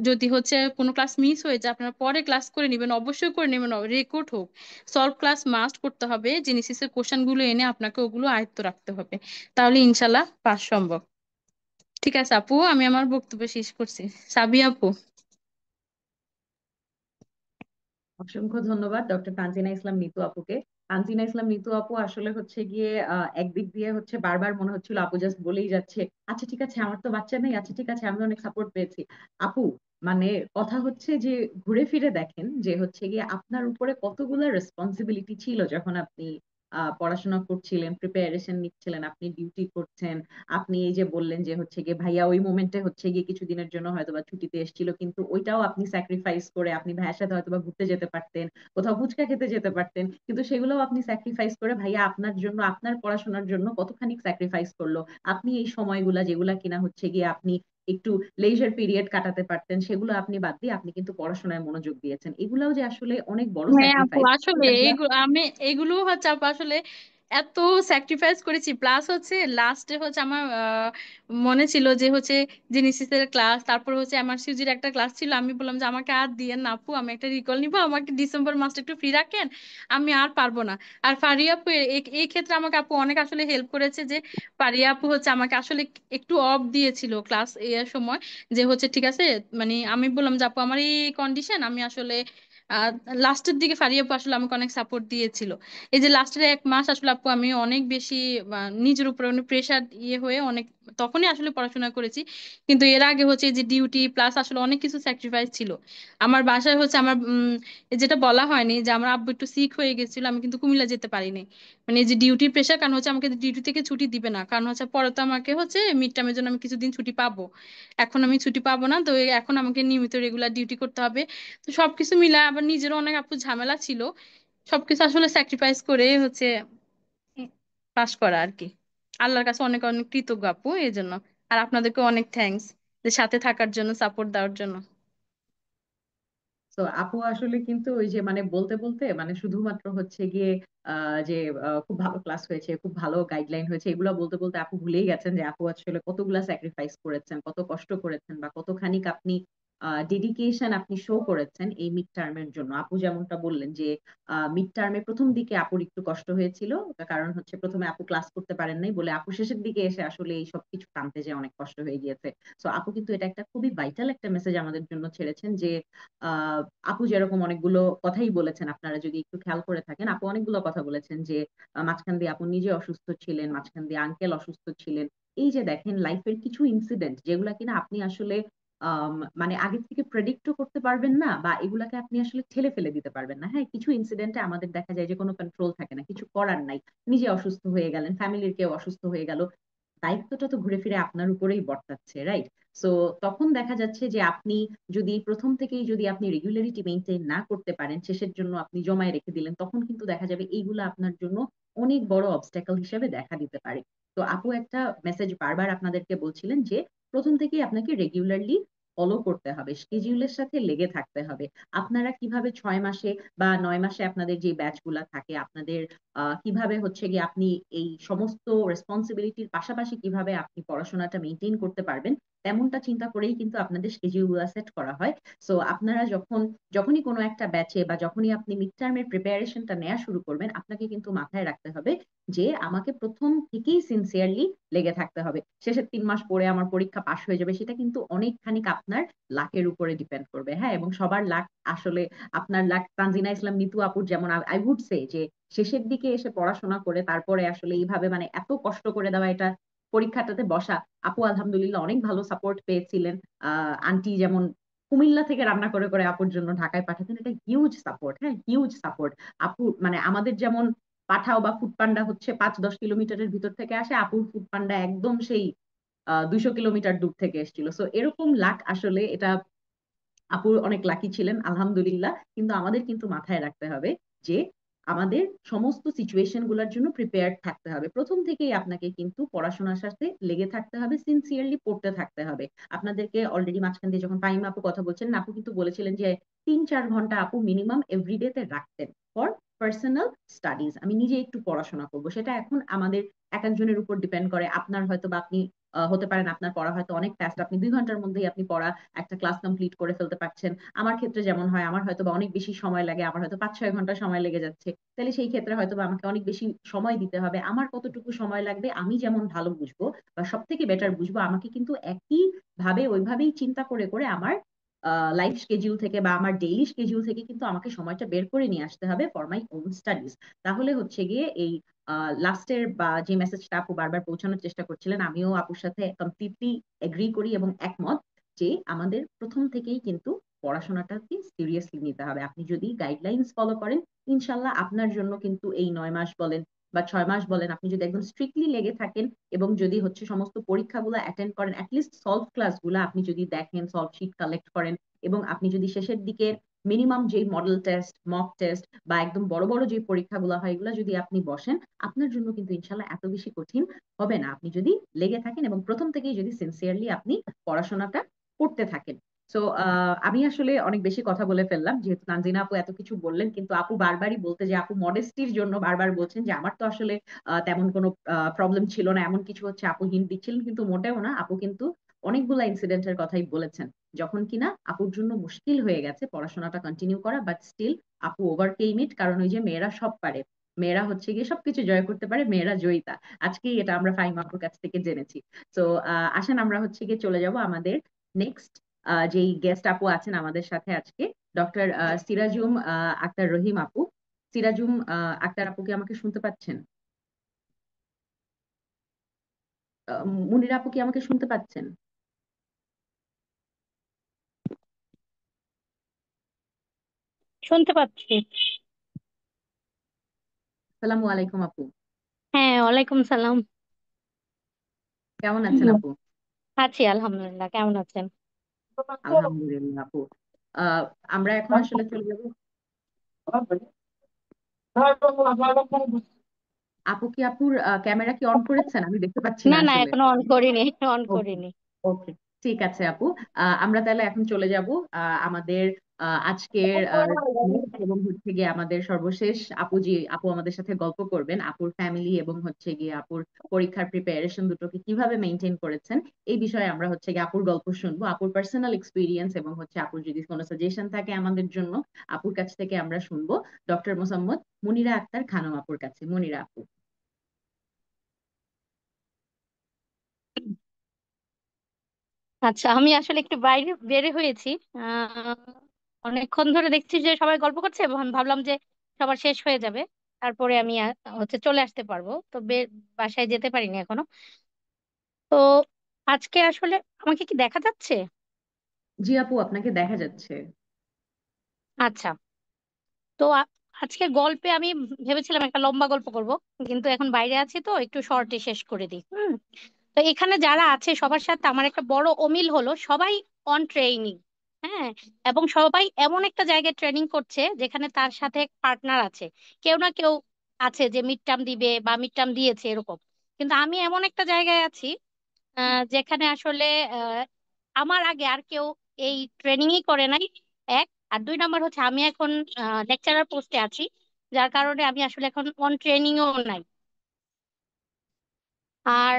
যদি হচ্ছে কোনো ক্লাস মিস হয়ে যায় আপনারা পরে ক্লাস করে নেবেন, অবশ্যই করে নেবেন, রেকর্ড হোক। সলভ ক্লাস মাস্ট করতে হবে, জেনেসিসের কোশ্চেন গুলো এনে আপনাকে ওগুলো আয়ত্ত রাখতে হবে, তাহলে ইনশাল্লাহ পাস সম্ভব। ঠিক আছে আপু, আমি আমার বক্তব্য শেষ করছি। সাবি আপু। অসংখ্য ধন্যবাদ ডক্টর তানজিনা ইসলাম নিতু আপুকে। তানজিনা ইসলাম নিতু আপু আসলে হচ্ছে গিয়ে একদিক দিয়ে হচ্ছে বারবার মনে হচ্ছিল আপু জাস্ট বলেই যাচ্ছে, আচ্ছা ঠিক আছে আমার তো বাচ্চা নেই, আচ্ছা ঠিক আছে আমি অনেক সাপোর্ট পেয়েছি। আপু মানে কথা হচ্ছে যে ঘুরে ফিরে দেখেন যে হচ্ছে গিয়ে আপনার উপরে কতগুলো রেসপন্সিবিলিটি ছিল যখন আপনি পড়াশোনা করছিলেন, প্রিপারেশন নিচ্ছিলেন, আপনি ডিউটি করছেন। আপনি এই যে বললেন যে হচ্ছে গিয়ে ভাইয়া ওই মোমেন্টে হচ্ছে গিয়ে কিছুদিনের জন্য হয়তো বা ছুটিতে এসেছিল, কিন্তু ওইটাও আপনি স্যাক্রিফাইস করে আপনি ভাইয়ার সাথে হয়তো বা ঘুরতে যেতে পারতেন, কোথাও ফুচকা খেতে যেতে পারতেন, কিন্তু সেগুলোও আপনি স্যাক্রিফাইস করে ভাইয়া আপনার জন্য, আপনার পড়াশোনার জন্য কতখানি স্যাক্রিফাইস করলো। আপনি এই সময়গুলা যেগুলা কিনা হচ্ছে গিয়ে আপনি একটু লেজার পিরিয়ড কাটাতে পারতেন, সেগুলো আপনি বাদ দিয়ে আপনি কিন্তু পড়াশোনায় মনোযোগ দিয়েছেন। এগুলাও যে আসলে অনেক বড় হ্যাঁ আপু স্যাক্রিফাইস। আসলে এইগুলো আমি এগুলো হচ্ছে আপু আসলে এত স্যাক্রিফাইস করেছি, প্লাস হচ্ছে লাস্টে হচ্ছে আমার মনে ছিল যে হচ্ছে জেনেসিসের ক্লাস, তারপর হচ্ছে এমআরসিউজির একটা ক্লাস ছিল, আমি বললাম যে আমাকে আর দিয়েন না আপু, আমি একটা রিকল নিবো, আমাকে ডিসেম্বর মাসটা একটু ফ্রি রাখেন, আমি আর পারবো না। আর ফারিয়া আপু এই ক্ষেত্রে আমাকে আপু অনেক আসলে হেল্প করেছে, যে ফারিয়া আপু হচ্ছে আমাকে আসলে একটু অফ দিয়েছিল ক্লাস এর সময়, যে হচ্ছে ঠিক আছে, মানে আমি বললাম যে আপু আমার এই কন্ডিশন, আমি আসলে লাস্টের দিকে ফারিয়া আপু আসলে আমাকে অনেক সাপোর্ট দিয়েছিল। এই যে লাস্টের 1 মাস আসলে আপু আমি অনেক বেশি নিজের উপরে অনেক প্রেশার হয়ে অনেক তখনই আসলে পড়াশোনা করেছি। কিন্তু এর আগে হচ্ছে এই যে ডিউটি প্লাস আসলে অনেক কিছু স্যাক্রিফাইস ছিল। আমার বাসায় হচ্ছে আমার যেটা বলা হয়নি যে আমার আব্বু একটু সিক হয়ে গেছিল, আমি কিন্তু কুমিল্লা যেতে পারিনি, মানে এই যে ডিউটির প্রেশার, কারণ হচ্ছে আমাকে ডিউটি থেকে ছুটি দিবে না, কারণ হচ্ছে পরে তো আমাকে হচ্ছে মিড টার্মের জন্য আমি কিছুদিন ছুটি পাবো, এখন আমি ছুটি পাবো না, তো এখন আমাকে নিয়মিত রেগুলার ডিউটি করতে হবে। তো সবকিছু মিলায় আবার নিজেরও অনেক আপু ঝামেলা ছিল, সবকিছু আসলে স্যাক্রিফাইস করে হচ্ছে পাস করা আর কি। আল্লাহর কাছে অনেক অনেক কৃতজ্ঞ আপু এই জন্য। আর আপনাদেরকে অনেক থ্যাঙ্কস যে সাথে থাকার জন্য, সাপোর্ট দেওয়ার জন্য। তো আপু আসলে কিন্তু ওই যে মানে বলতে বলতে মানে শুধুমাত্র হচ্ছে গিয়ে যে খুব ভালো ক্লাস হয়েছে, খুব ভালো গাইডলাইন হয়েছে, এগুলো বলতে বলতে আপু ভুলেই গেছেন যে আপু আসলে কতগুলা স্যাক্রিফাইস করেছেন, কত কষ্ট করেছেন, বা কতখানি আপনি ডেডিকেশন আপনি শো করেছেন এই মিড টার্মের জন্য। আপু যেমনটা বললেন যে মিড টার্মের প্রথম দিকে আপুর একটু কষ্ট হয়েছিল, কারণ হচ্ছে প্রথমে আপু ক্লাস করতে পারেন নাই বলে আপু শেষের দিকে এসে আসলে এই সব কিছু টানতে যে অনেক কষ্ট হয়ে গিয়েছে। তো আপু কিন্তু এটা একটা খুবই ভাইটাল একটা মেসেজ আমাদের জন্য ছেড়েছেন যে আহ আপু যেরকম অনেকগুলো কথাই বলেছেন, আপনারা যদি একটু খেয়াল করে থাকেন আপু অনেকগুলো কথা বলেছেন যে মাঝখান দিয়ে আপু নিজে অসুস্থ ছিলেন, মাঝখান দিয়ে আঙ্কেল অসুস্থ ছিলেন। এই যে দেখেন লাইফের কিছু ইনসিডেন্ট যেগুলা কিনা আপনি আসলে মানে আগে থেকে প্রেডিক্টও করতে পারবেন না, বা এগুলাকে আপনি আসলে ঠেলে ফেলে দিতে পারবেন না। হ্যাঁ, কিছু ইনসিডেন্টে আমাদের দেখা যায় যে কোনো কন্ট্রোল থাকে না, কিছু করার নাই। নিজে অসুস্থ হয়ে গেলেন, ফ্যামিলির কেউ অসুস্থ হয়ে গেল, দায়িত্বটা তো ঘুরে ফিরে আপনার উপরেই বর্তাচ্ছে, রাইট? সো তখন দেখা যাচ্ছে যে আপনি যদি প্রথম থেকেই যদি আপনি রেগুলারিটি মেনটেন না করতে পারেন, শেষের জন্য আপনি জমায় রেখে দিলেন, তখন কিন্তু দেখা যাবে এইগুলো আপনার জন্য অনেক বড় অবস্ট্যাকল হিসেবে দেখা দিতে পারে। তো আপু একটা মেসেজ বারবার আপনাদেরকে বলছিলেন যে প্রথম থেকেই আপনাকে রেগুলারলি ফলো করতে হবে, স্কেডিউলের সাথে লেগে থাকতে হবে। আপনারা কিভাবে 6 মাসে বা 9 মাসে আপনাদের যে ব্যাচ গুলা থাকে, আপনাদের কিভাবে হচ্ছে গিয়ে আপনি এই সমস্ত রেসপন্সিবিলিটির পাশাপাশি কিভাবে আপনি পড়াশোনাটা মেনটেন করতে পারবেন, তেমনটা চিন্তা করেই কিন্তু আপনাদের শিডিউল গুলা সেট করা হয়। সো আপনারা যখনই কোনো একটা ব্যাচে বা যখনই আপনি মিড টার্মের প্রিপারেশনটা নেওয়া শুরু করবেন, আপনাকে কিন্তু মাথায় রাখতে হবে যে আমাকে প্রথম থেকেই সিনসিয়ারলি লেগে থাকতে হবে। শেষের 3 মাস পরে আমার পরীক্ষা পাশ হয়ে যাবে, সেটা কিন্তু অনেকখানি আপনার লাকের উপরে ডিপেন্ড করবে। হ্যাঁ, এবং সবার লাক আসলে, আপনার লাক তানজিনা ইসলাম নিতু আপুর যেমন, আই উড সে যে শেষের দিকে এসে পড়াশোনা করে তারপরে আসলে এইভাবে মানে এত কষ্ট করে দেওয়া, এটা পরীক্ষাটাতে বসা, আপু আলহামদুলিল্লাহ অনেক ভালো সাপোর্ট পেয়েছিলেন। আন্টি যেমন কুমিল্লা থেকে রান্না করে করে আপুর জন্য ঢাকায় পাঠাতেন, এটা হিউজ সাপোর্ট। হ্যাঁ, হিউজ সাপোর্ট। আপু মানে আমাদের যেমন পাঠাও বা ফুড পান্ডা হচ্ছে 5-10 কিলোমিটারের ভিতর থেকে আসে, আপুর ফুড পান্ডা একদম সেই 200 কিলোমিটার দূর থেকে এসেছিল। সো এরকম লাক আসলে, এটা আপু অনেক লাকি ছিলেন আলহামদুলিল্লাহ। কিন্তু আমাদের কিন্তু মাথায় রাখতে হবে যে আমাদের সমস্ত সিচুয়েশন গুলোর জন্য প্রিপেয়ার্ড থাকতে হবে। প্রথম থেকেই আপনাকে কিন্তু পড়াশোনার সাথে লেগে থাকতে হবে, সিনসিয়ারলি পড়তে থাকতে হবে। আপনাদেরকে অলরেডি মাঝখান দিয়ে যখন ফাহিম আপু কথা বলছেন, আপু কিন্তু বলেছিলেন যে 3-4 ঘন্টা আপু মিনিমাম এভরিডে তে রাখতেন ফর পার্সোনাল স্টাডিজ। আমি নিজে একটু পড়াশোনা করবো, সেটা এখন আমাদের এক একজনের উপর ডিপেন্ড করে। আপনার হয়তো বা আপনি হতে পারেন আপনার পড়া হয়তো অনেক ফাস্ট, আপনি 2 ঘন্টার মধ্যেই আপনি পড়া একটা ক্লাস কমপ্লিট করে ফেলতে পারছেন। আমার ক্ষেত্রে যেমন হয়, আমার হয়তো বা অনেক বেশি সময় লাগে, আমার হয়তো 5-6 ঘন্টা সময় লেগে যাচ্ছে। তাহলে সেই ক্ষেত্রে হয়তো বা আমাকে অনেক বেশি সময় দিতে হবে। আমার কতটুকু সময় লাগবে আমি যেমন ভালো বুঝবো বা সব থেকে বেটার বুঝবো, আমাকে কিন্তু একই ভাবে ওইভাবেই চিন্তা করে করে আমার লাইফ স্কেডিউল থেকে বা আমার ডেইলি স্কেডিউল থেকে কিন্তু আমাকে সময়টা বের করে নিয়ে আসতে হবে ফর মাই ওন স্টাডিজ। তাহলে হচ্ছে গিয়ে এই লাস্টের বা যে মেসেজটা আপু বারবার পৌঁছানোর চেষ্টা করছিলেন, আমিও আপুর সাথে কমপ্লিটলি এগ্রি করি এবং একমত যে আমাদের প্রথম থেকেই কিন্তু পড়াশোনাটাকে সিরিয়াসলি নিতে হবে। আপনি যদি গাইডলাইন্স ফলো করেন, ইনশাল্লাহ আপনার জন্য কিন্তু এই 9 মাস বলেন বা 6 মাস বলেন, আপনি যদি একদম স্ট্রিক্টলি লেগে থাকেন এবং যদি হচ্ছে সমস্ত পরীক্ষাগুলো অ্যাটেন্ড করেন, অ্যাটলিস্ট সলভ ক্লাসগুলো আপনি যদি দেখেন, সলভ শিট কালেক্ট করেন, এবং আপনি যদি শেষের দিকে মিনিমাম যেই মডেল টেস্ট, মক টেস্ট বা একদম বড় বড় যে পরীক্ষাগুলো হয় এগুলো যদি আপনি বসেন, আপনার জন্য কিন্তু ইনশাল্লাহ এত বেশি কঠিন হবে না, আপনি যদি লেগে থাকেন এবং প্রথম থেকেই যদি সিনসিয়ারলি আপনি পড়াশোনাটা করতে থাকেন। সো আমি আসলে অনেক বেশি কথা বলে ফেললাম, যেহেতু তানজিনা আপু এত কিছু বললেন, কিন্তু আপু বারবারই বলতে যে আপু মডেস্টির জন্য বারবার বলছেন যে আমার তো আসলে তেমন কোনো প্রবলেম ছিল না, এমন কিছু হচ্ছে আপু হিন্ট দিচ্ছিলেন, কিন্তু মোটেও না। আপু কিন্তু অনেকগুলা ইনসিডেন্টের কথাই বলেছেন যখন কিনা আপুর জন্য মুশকিল হয়ে গেছে পড়াশোনাটা কন্টিনিউ করা, বাট স্টিল আপু ওভারকেম ইট। কারণ ওই যে মেয়েরা সব পারে, মেয়েরা হচ্ছে গিয়ে সবকিছু জয় করতে পারে, মেয়েরা জয়িতা। আজকেই এটা আমরা ফাহিম আপুর কাছ থেকে জেনেছি। তো আসেন আমরা হচ্ছে গিয়ে চলে যাব আমাদের নেক্সট যেই গেস্ট আপু আছেন আমাদের সাথে আজকে, ডক্টর সিরাজুম আক্তার রহিম আপু। সিরাজুম আক্তার আপু কি আমাকে শুনতে পাচ্ছেন? মুনিরা আপু কি আমাকে শুনতে পাচ্ছেন? শুনতে পাচ্ছি। আসসালামু আলাইকুম আপু। হ্যাঁ, ওয়ালাইকুম সালাম। কেমন আছেন আপু? আছি আলহামদুলিল্লাহ, কেমন আছেন? আলহামদুলিল্লাহ আপু। আহ আমরা এখন আসলে চলে যাব। আপু কি আপুর ক্যামেরা কি অন করেছেন? আমি দেখতে পাচ্ছি না না না, আসলে। এখনো অন করিনি, অন ওকে, করিনি। ওকে, ঠিক আছে আপু। আমরা তাহলে এখন চলে যাব আমাদের আজকের এবং হচ্ছে গিয়ে আমাদের সর্বশেষ আপু আমাদের সাথে গল্প করবেন আপুর ফ্যামিলি এবং হচ্ছে গিয়ে আপুর পরীক্ষার প্রিপারেশন দুটোকে কিভাবে মেনটেন করেছেন এই বিষয়ে আমরা হচ্ছে গিয়ে আপুর গল্প শুনবো, আপুর পার্সোনাল এক্সপিরিয়েন্স এবং হচ্ছে আপুর যদি কোনো সাজেশন থাকে আমাদের জন্য আপুর কাছ থেকে আমরা শুনবো। ডক্টর মোসাম্মদ মুনিরা আক্তার খানম আপুর কাছে। মুনিরা আপু। আচ্ছা, আমি আসলে একটু বাইরে বের হয়েছি। আহ অনেকক্ষণ ধরে দেখছি যে সবাই গল্প করছে এবং আমি ভাবলাম যে সবার শেষ হয়ে যাবে, তারপরে আমি হচ্ছে চলে আসতে পারবো। তো বাসায় যেতে পারিনি এখনো। তো আজকে আসলে আমাকে কি দেখা যাচ্ছে? জি আপু, আপনাকে দেখা যাচ্ছে। আচ্ছা। তো আজকের গল্পে আমি ভেবেছিলাম একটা লম্বা গল্প করব, কিন্তু এখন বাইরে আছি তো একটু শর্টে শেষ করে দিই। তো এখানে যারা আছে সবার সাথে আমার একটা বড় অমিল হলো, সবাই অন ট্রেনিং। হ্যাঁ, এবং সবাই এমন একটা জায়গায় ট্রেনিং করছে যেখানে তার সাথে পার্টনার আছে। কেউ না কেউ আছে যে মিড টার্ম দিবে বা মিড টার্ম দিয়েছে এরকম। কিন্তু আমি এমন একটা জায়গায় আছি যেখানে আসলে আহ, আমার আগে আর কেউ এই ট্রেনিংই করে নাই। এক, আর দুই নম্বর হচ্ছে আমি এখন লেকচারার পোস্টে আছি, যার কারণে আমি আসলে এখন অন ট্রেনিংও নাই। আর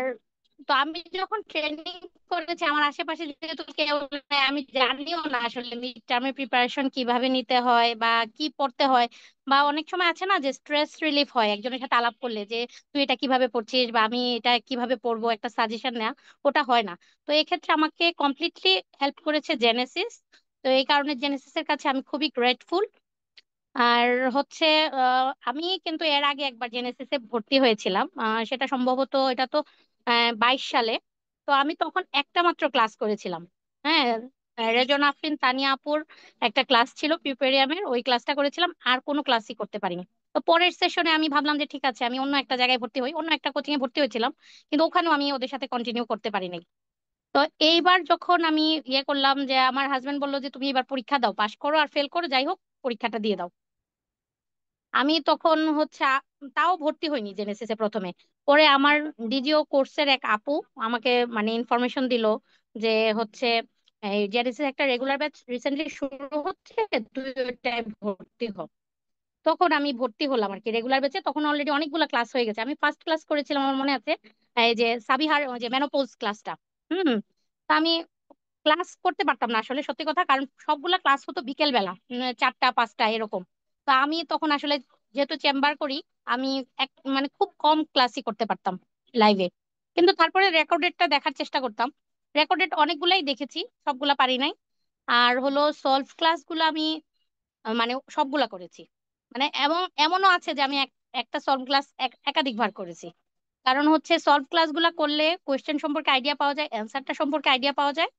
তো আমি যখন ট্রেনিং করেছি আমার আশেপাশে যেহেতু কেউ নাই, আমি জানিও না আসলে মিড টার্মের প্রিপারেশন কিভাবে নিতে হয় বা কি পড়তে হয়। বা অনেক সময় আছে না যে স্ট্রেস রিলিফ হয় একজনের সাথে আলাপ করলে, যে তুই এটা কিভাবে পড়ছিস বা আমি এটা কিভাবে পড়বো, একটা সাজেশন নেওয়া, ওটা হয় না। তো এক্ষেত্রে আমাকে কমপ্লিটলি হেল্প করেছে জেনেসিস। তো এই কারণে জেনেসিসের কাছে আমি খুবই গ্রেটফুল। আর হচ্ছে আমি কিন্তু এর আগে একবার জেনেসিসে ভর্তি হয়েছিলাম, সেটা সম্ভবত এটা তো 22 সালে। তো আমি তখন একটা মাত্র ক্লাস করেছিলাম। হ্যাঁ, রেজনা আফরিন তানিয়া আপুর একটা ক্লাস ছিল প্রিপেরিয়ামের, ওই ক্লাসটা করেছিলাম, আর কোনো ক্লাসই করতে পারিনি। তো পরের সেশনে আমি ভাবলাম যে ঠিক আছে আমি অন্য একটা জায়গায় ভর্তি হই, অন্য একটা কোচিং এ ভর্তি হয়েছিলাম, কিন্তু ওখানেও আমি ওদের সাথে কন্টিনিউ করতে পারিনি। তো এইবার যখন আমি ইয়ে করলাম, যে আমার হাজবেন্ড বললো যে তুমি এবার পরীক্ষা দাও, পাশ করো আর ফেল করো যাই হোক, পরীক্ষাটা দিয়ে দাও। আমি তখন হচ্ছে তাও ভর্তি হইনি জেনেসিসে প্রথমে। পরে আমার ডিজিও কোর্সের এক আপু আমাকে মানে ইনফরমেশন দিল যে হচ্ছে এই জেনেসিস একটা রেগুলার ব্যাচ রিসেন্টলি শুরু হচ্ছে, তুই ওইটায় ভর্তি হ। তখন আমি ভর্তি হলাম আর কি রেগুলার ব্যাচে। তখন অলরেডি অনেকগুলো ক্লাস হয়ে গেছে। আমি ফার্স্ট ক্লাস করেছিলাম, আমার মনে আছে, এই যে সাবিহার ওই যে মেনোপজ ক্লাসটা। হুম। তা আমি ক্লাস করতে পারতাম না আসলে, সত্যি কথা, কারণ সবগুলা ক্লাস হতো বিকেল বেলা, 4টা 5টা এরকম। তো আমি তখন আসলে যেহেতু চেম্বার করি, আমি মানে খুব কম ক্লাসই করতে পারতাম লাইভে। কিন্তু তারপরে রেকর্ডেডটা দেখার চেষ্টা করতাম। রেকর্ডেড অনেকগুলাই দেখেছি, সবগুলা পারি নাই। আর হলো সলভ ক্লাসগুলো আমি মানে সবগুলা করেছি। মানে এমন এমনও আছে যে আমি একটা সলভ ক্লাস একাধিকবার করেছি। কারণ হচ্ছে সলভ ক্লাসগুলা করলে কোয়েশ্চেন সম্পর্কে আইডিয়া পাওয়া যায়, অ্যান্সারটা সম্পর্কে আইডিয়া পাওয়া যায়।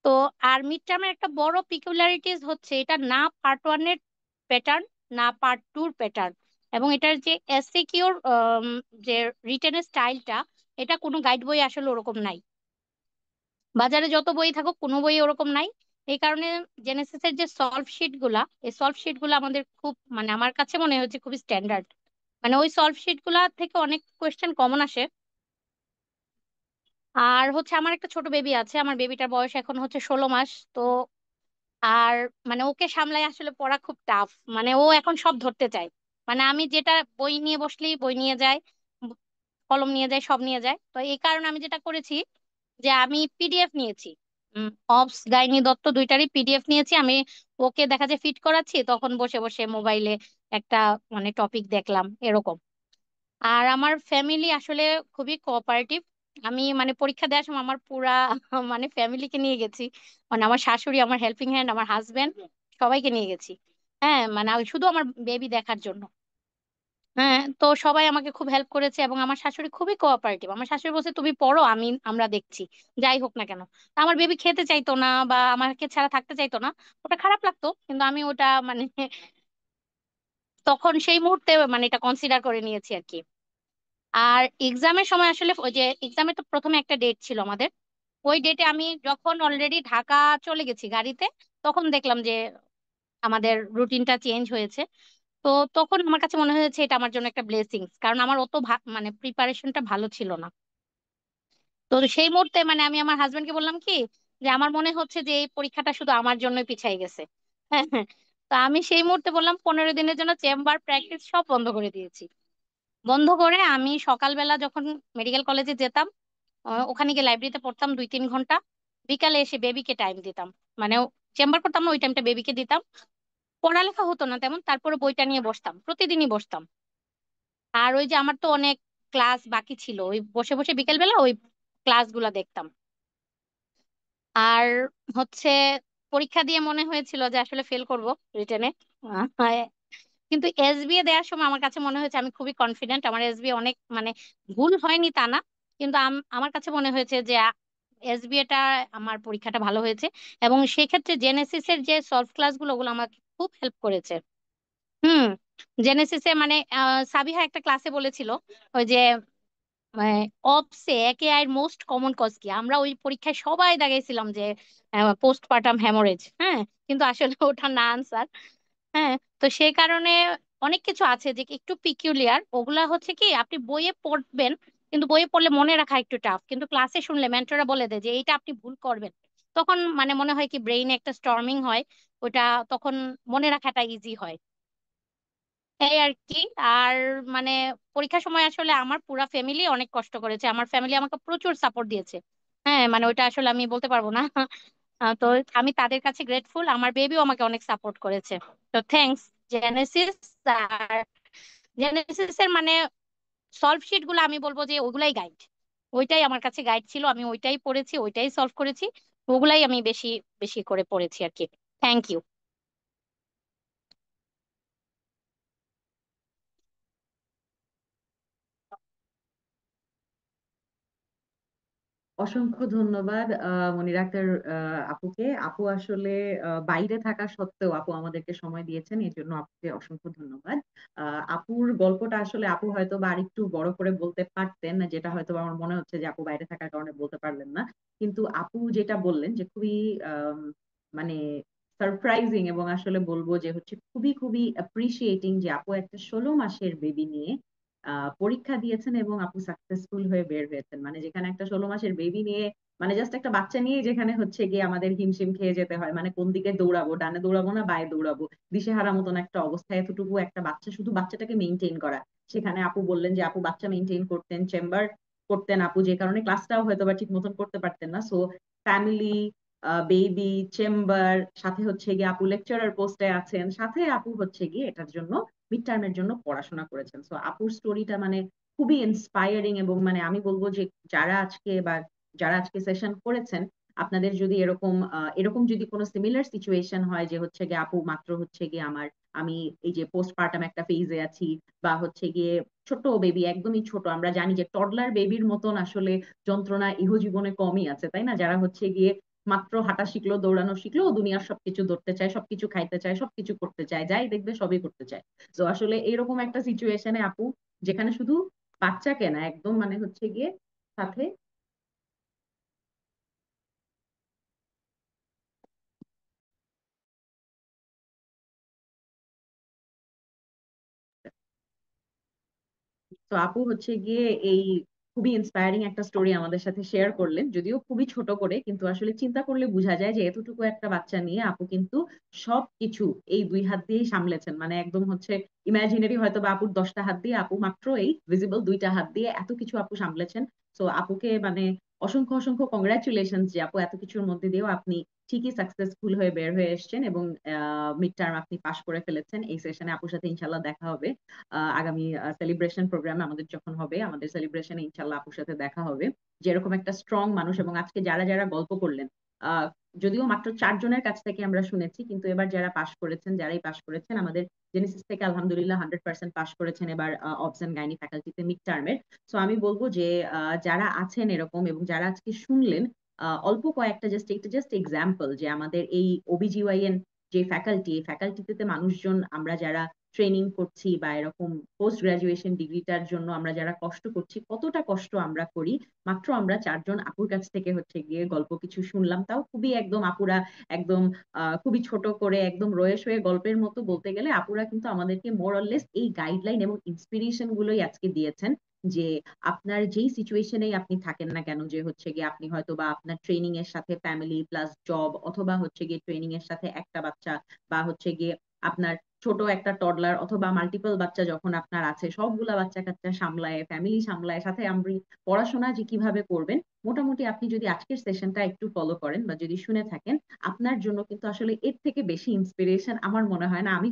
তো আর মিড টার্মের একটা বড় পিকুলারিটিস হচ্ছে এটা না পার্ট 1 এর প্যাটার্ন, না পার্ট 2 এর প্যাটার্ন। এবং এটার যে এসসিকিউর যে রিটেনের স্টাইলটা, এটা কোনো গাইড বই আসলে ওরকম নাই। বাজারে যত বই থাকুক কোনো বই ওরকম নাই। এই কারণে জেনেসিসের যে সলভ শিট গুলা, এই সলভ শিট গুলা আমাদের খুব মানে আমার কাছে মনে হচ্ছে খুবই স্ট্যান্ডার্ড। মানে ওই সলভ শিট গুলা থেকে অনেক কোয়েশ্চেন কমন আসে। আর হচ্ছে আমার একটা ছোট বেবি আছে, আমার বেবিটার বয়স এখন হচ্ছে 16 মাস। তো আর মানে ওকে সামলাই আসলে পড়া খুব টাফ। মানে ও এখন সব ধরতে চায়। মানে আমি যেটা বই নিয়ে বসলেই বই নিয়ে যায়, ব- কলম নিয়ে যায়, সব নিয়ে যায়। তো এই কারণে আমি যেটা করেছি যে আমি পিডিএফ নিয়েছি, অবস গাইনি দত্ত দুইটারই পিডিএফ নিয়েছি। আমি ওকে দেখা যায় ফিট করাচ্ছি, তখন বসে বসে মোবাইলে একটা মানে টপিক দেখলাম এরকম। আর আমার ফ্যামিলি আসলে খুবই কোঅপারেটিভ। আমি মানে পরীক্ষা দেওয়ার সময় আমার পুরা মানে ফ্যামিলিকে নিয়ে গেছি। মানে আমার শাশুড়ি, আমার হেল্পিং হ্যান্ড, আমার হাজবেন্ড, সবাইকে নিয়ে গেছি। হ্যাঁ, মানে আমি শুধু আমার বেবি দেখার জন্য। হ্যাঁ, তো সবাই আমাকে খুব হেল্প করেছে এবং আমার শাশুড়ি খুবই কোঅপারেটিভ। আমার শাশুড়ি বলছে তুমি পড়ো, আমরা দেখছি, যাই হোক না কেন। তা আমার বেবি খেতে চাইতো না বা আমাকে ছাড়া থাকতে চাইতো না, ওটা খারাপ লাগতো, কিন্তু আমি ওটা মানে তখন সেই মুহূর্তে মানে এটা কনসিডার করে নিয়েছি আর কি। আর এক্সামের সময় আসলে ওই যে এক্সামের তো প্রথমে একটা ডেট ছিল আমাদের, ওই ডেটে আমি যখন অলরেডি ঢাকা চলে গেছি গাড়িতে, তখন দেখলাম যে আমাদের রুটিনটা চেঞ্জ হয়েছে। তো তখন আমার কাছে মনে হয়েছে এটা আমার জন্য একটা ব্লেসিংস, কারণ আমার অত মানে প্রিপারেশনটা ভালো ছিল না। তো সেই মুহূর্তে মানে আমি আমার হাজবেন্ডকে বললাম কি, যে আমার মনে হচ্ছে যে এই পরীক্ষাটা শুধু আমার জন্যই পিছাই গেছে। হ্যাঁ, হ্যাঁ। তো আমি সেই মুহূর্তে বললাম 15 দিনের জন্য চেম্বার প্র্যাকটিস সব বন্ধ করে দিয়েছি। বন্ধ করে আমি সকালবেলা যখন মেডিকেল কলেজে যেতাম, ওখানে গিয়ে লাইব্রেরিতে পড়তাম 2-3 ঘন্টা, বিকালে এসে বেবিকে টাইম দিতাম। মানে চেম্বার করতাম না, ওই টাইমটা বেবিকে দিতাম। পড়ালেখা হতো না তেমন, তারপরে বইটা নিয়ে বসতাম, প্রতিদিনই বসতাম। আর ওই যে আমার তো অনেক ক্লাস বাকি ছিল, ওই বসে বসে বিকেলবেলা ওই ক্লাসগুলা দেখতাম। আর হচ্ছে পরীক্ষা দিয়ে মনে হয়েছিল যে আসলে ফেল করব রিটেনে, কিন্তু এসবিএ দেওয়ার সময় আমার কাছে মনে হয়েছে আমি খুবই কনফিডেন্ট, আমার এসবিএ অনেক মানে ভুল হয়নি তা না, কিন্তু আমার কাছে মনে হয়েছে যে এসবিএটা আমার পরীক্ষাটা ভালো হয়েছে। এবং সেক্ষেত্রে জেনেসিস এর যে সলভ ক্লাসগুলো, ওগুলো আমাকে খুব হেল্প করেছে। হুম। জেনেসিসে মানে সাবিহা একটা ক্লাসে বলেছিল ওই যে অপসে একে আই মোস্ট কমন কজ কি, আমরা ওই পরীক্ষায় সবাই দাগাইছিলাম যে পোস্টপার্টাম হ্যামোরেজ। হ্যাঁ, কিন্তু আসলে ওটা না আনসার। হ্যাঁ। তো সেই কারণে অনেক কিছু আছে যে একটু পিকিউলিয়ার, ওগুলা হচ্ছে কি আপনি বইয়ে পড়বেন, কিন্তু বইয়ে পড়লে মনে রাখা একটু টাফ, কিন্তু ক্লাসে শুনলে মেন্টররা বলে দেয় যে এইটা আপনি ভুল করবেন, তখন মানে মনে হয় কি ব্রেইনে একটা স্টর্মিং হয়, ওটা তখন মনে রাখাটা ইজি হয়। এই আর কি। আর মানে পরীক্ষার সময় আসলে আমার পুরা ফ্যামিলি অনেক কষ্ট করেছে, আমার ফ্যামিলি আমাকে প্রচুর সাপোর্ট দিয়েছে। হ্যাঁ, মানে ওইটা আসলে আমি বলতে পারবো না। তো আমি তাদের কাছে গ্রেটফুল, আমার বেবিও আমাকে অনেক সাপোর্ট করেছে। তো থ্যাঙ্কস জেনেসিস। আর জেনেসিস এর মানে সলভ শিট গুলো আমি বলবো যে ওগুলাই গাইড, ওইটাই আমার কাছে গাইড ছিল, আমি ওইটাই পড়েছি, ওইটাই সলভ করেছি, ওগুলাই আমি বেশি বেশি করে পড়েছি আর কি। Thank you. অসংখ্য ধন্যবাদ মনির আক্তার আপুকে। আপু আসলে বাইরে থাকা সত্ত্বেও আপু আমাদেরকে সময় দিয়েছেন, এই জন্য আপুকে অসংখ্য ধন্যবাদ। আপুর গল্পটা আসলে আপু হয়তো বা আরেকটু বড় করে বলতে পারতেন, যেটা হয়তো বা আমার মনে হচ্ছে যে আপু বাইরে থাকার কারণে বলতে পারলেন না। কিন্তু আপু যেটা বললেন যে খুবই আম, মানে সারপ্রাইজিং, এবং আসলে বলবো যে হচ্ছে খুবই খুবই অ্যাপ্রিসিয়েটিং যে আপু একটা 16 মাসের বেবি নিয়ে পরীক্ষা দিয়েছেন এবং আপু সাকসেসফুল হয়ে বের হয়েছেন। মানে যেখানে একটা 16 মাসের বেবি নিয়ে, মানে জাস্ট একটা বাচ্চা নিয়ে যেখানে হচ্ছে গিয়ে আমাদের হিমশিম খেয়ে যেতে হয়, মানে কোন দিকে দৌড়াবো, ডানে দৌড়াবো না বায়ে দৌড়াবো, দিশেহারা মতন একটা অবস্থায় এতটুকু একটা বাচ্চা, শুধু বাচ্চাটাকে মেনটেন করা। সেখানে আপু বললেন যে আপু বাচ্চা মেনটেন করতেন, চেম্বার করতেন আপু, যে কারণে ক্লাসটাও হয়তো বা ঠিক মতন করতে পারতেন না। সো ফ্যামিলি, বেবি, চেম্বার, সাথে হচ্ছে গিয়ে আপু লেকচারার পোস্টে আছেন, সাথে আপু হচ্ছে গিয়ে এটার জন্য মিড টার্মের জন্য পড়াশোনা করেছেন। সো আপুর স্টোরিটা মানে খুবই ইন্সপায়ারিং, এবং মানে আমি বলবো যে যারা আজকে বা যারা আজকে সেশন করেছেন, আপনাদের যদি এরকম এরকম যদি কোনো সিমিলার সিচুয়েশন হয় যে হচ্ছে গিয়ে আপু মাত্র হচ্ছে গিয়ে আমি এই যে পোস্টপার্টাম একটা ফেজে আছি, বা হচ্ছে গিয়ে ছোট বেবি, একদমই ছোট, আমরা জানি যে টডলার বেবির মতন আসলে যন্ত্রণা ইহ জীবনে কমই আছে, তাই না? যারা হচ্ছে গিয়ে মাত্র হাঁটা শিখলো, দৌড়ানো শিখলো, ও দুনিয়ার সবকিছু ধরতে চায়, সবকিছু খাইতে চায়, সবকিছু করতে চায়, যাই দেখবে সবই করতে চায়। তো আসলে এরকম একটা সিচুয়েশনে আপু, যেখানে শুধু বাচ্চাকে না, একদম মানে হচ্ছে গিয়ে সাথে, তো আপু হচ্ছে গিয়ে এই খুবই ইন্সপায়ারিং একটা স্টোরি আমাদের সাথে শেয়ার করলেন, যদিও খুবই ছোট করে, কিন্তু আসলে চিন্তা করলে বোঝা যায় যে এতটুকু একটা বাচ্চা নিয়ে আপু কিন্তু সবকিছু এই 2 হাত দিয়েই সামলেছেন। মানে একদম হচ্ছে ইমাজিনারি হয়তো বা আপুর 10টা হাত দিয়ে, আপু মাত্র এই ভিজিবল 2টা হাত দিয়ে এত কিছু আপু সামলেছেন। তো আপুকে মানে অসংখ্য অসংখ্য কংগ্রাচুলেশন যে আপু এত কিছুর মধ্যে দিয়েও আপনি ঠিকই সাকসেসফুল হয়ে বের হয়ে এসেছেন, এবং মিড টার্ম আপনি পাশ করে ফেলেছেন। এই সেশনে আপুর সাথে ইনশাল্লাহ দেখা হবে আগামী সেলিব্রেশন প্রোগ্রামে, আমাদের যখন হবে আমাদের সেলিব্রেশনে ইনশাল্লাহ আপুর সাথে দেখা হবে। যেরকম একটা স্ট্রং মানুষ, এবং আজকে যারা যারা গল্প করলেন, আহ যদিও মাত্র 4 জনের কাছ থেকে আমরা শুনেছি, কিন্তু এবার যারা পাশ করেছেন, যারাই পাশ করেছেন আমাদের জেনেসিস থেকে আলহামদুলিল্লাহ 100% পাশ করেছেন এবার অবস এন্ড গাইনি ফ্যাকাল্টিতে মিড টার্মের। সো আমি বলবো যে যারা আছেন এরকম এবং যারা আজকে শুনলেন, অল্প কয়েকটা জাস্ট, এটা জাস্ট এক্সাম্পল যে আমাদের এই ওবিজিওয়াইএন যে ফ্যাকাল্টি, এই ফ্যাকাল্টিতে মানুষজন আমরা যারা ট্রেনিং করছি বা এরকম পোস্ট গ্রাজুয়েশন ডিগ্রিটার জন্য আমরা যারা কষ্ট করছি, কতটা কষ্ট আমরা করি, মাত্র আমরা 4 জন আপুর কাছ থেকে হচ্ছে গিয়ে গল্প কিছু শুনলাম, তাও খুবই একদম আপুরা একদম খুবই ছোট করে একদম রয়েস হয়ে গল্পের মতো বলতে গেলে আপুরা কিন্তু আমাদেরকে মোর অর লেস এই গাইডলাইন এবং ইন্সপিরেশন গুলোই আজকে দিয়েছেন, যে আপনার যেই সিচুয়েশনেই আপনি থাকেন না কেন, যে হচ্ছে গিয়ে আপনি হয়তো বা আপনার ট্রেনিং এর সাথে ফ্যামিলি প্লাস জব, অথবা হচ্ছে গিয়ে ট্রেনিং এর সাথে একটা বাচ্চা, বা হচ্ছে গিয়ে আপনার ছোট একটা টডলার, অথবা মাল্টিপল বাচ্চা যখন আপনার আছে, সবগুলা বাচ্চা কাচ্চা সামলায়, ফ্যামিলি সামলায়, সাথে আপনি পড়াশোনা যে কিভাবে করবেন, মোটামুটি আপনি যদি আজকের সেশনটা একটু ফলো করেন বা যদি শুনে থাকেন, আপনার জন্য কিন্তু আসলে এর থেকে বেশি ইন্সপিরেশন আমার মনে হয় না। আমি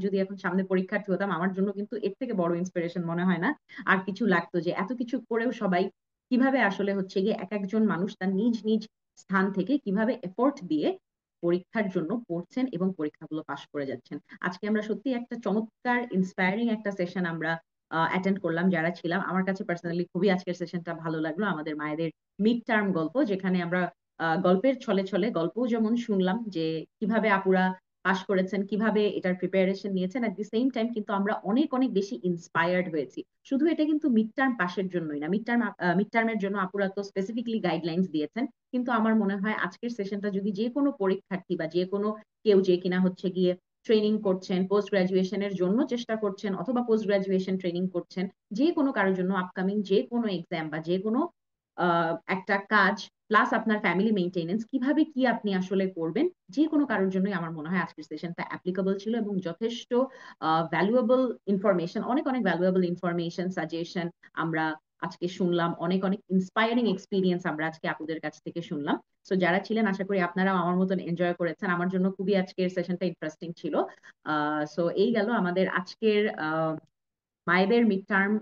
যদি এখন সামনে পরীক্ষার্থী হতাম, আমার জন্য কিন্তু এর থেকে বড় ইন্সপিরেশন মনে হয় না আর কিছু লাগতো, যে এত কিছু করেও সবাই কিভাবে আসলে হচ্ছে গিয়ে এক একজন মানুষ তার নিজ নিজ স্থান থেকে কিভাবে এফোর্ট দিয়ে পরীক্ষার জন্য পড়ছেন এবং পরীক্ষাগুলো পাশ করে যাচ্ছেন। আজকে আমরা সত্যি একটা চমৎকার ইন্সপায়ারিং একটা সেশন আমরা অ্যাটেন্ড করলাম যারা ছিলাম। আমার কাছে পার্সোনালি খুবই আজকের সেশনটা ভালো লাগলো। আমাদের মায়েদের মিড টার্ম গল্প, যেখানে আমরা গল্পের ছলে ছলে গল্পও যেমন শুনলাম যে কিভাবে আপুরা পাশ করেছেন, কিভাবে এটার প্রিপারেশন নিয়েছেন, এট দি সেম টাইম কিন্তু আমরা অনেক অনেক বেশি ইন্সপায়ার্ড হয়েছি। শুধু এটা কিন্তু মিড টার্ম পাশের জন্যই না, মিড টার্মের জন্য আপুরা তো স্পেসিফিকলি গাইডলাইন্স দিয়েছেন, কিন্তু আমার মনে হয় আজকের সেশনটা যদি যে কোনো পরীক্ষার্থী বা যে কোনো কেউ যে কিনা হচ্ছে গিয়ে ট্রেনিং করছেন, পোস্ট গ্রাজুয়েশনের জন্য চেষ্টা করছেন, অথবা পোস্ট গ্রাজুয়েশন ট্রেনিং করছেন, যে কোনো কারোর জন্য আপকামিং যে কোনো এক্সাম বা যে কোনো একটা কাজ, প্লাস আপনার ফ্যামিলি মেইনটেনেন্স, কিভাবে কি আপনি আসলে করবেন, যে কোনো কারোর জন্যই আমার মনে হয় আজকের সেশনটা অ্যাপ্লিকেবল ছিল, এবং যথেষ্ট ভ্যালুয়েবল ইনফরমেশন, অনেক অনেক ভ্যালুয়েবল ইনফরমেশন, সাজেশন আমরা আজকে শুনলাম, অনেক অনেক ইন্সপায়ারিং এক্সপিরিয়েন্স আমরা আজকে আপুদের কাছ থেকে শুনলাম। সো যারা ছিলেন, আশা করি আপনারাও আমার মতন এনজয় করেছেন। আমার জন্য খুবই আজকের সেশনটা ইন্টারেস্টিং ছিল। সো এই গেল আমাদের আজকের মায়েদের মিড টার্ম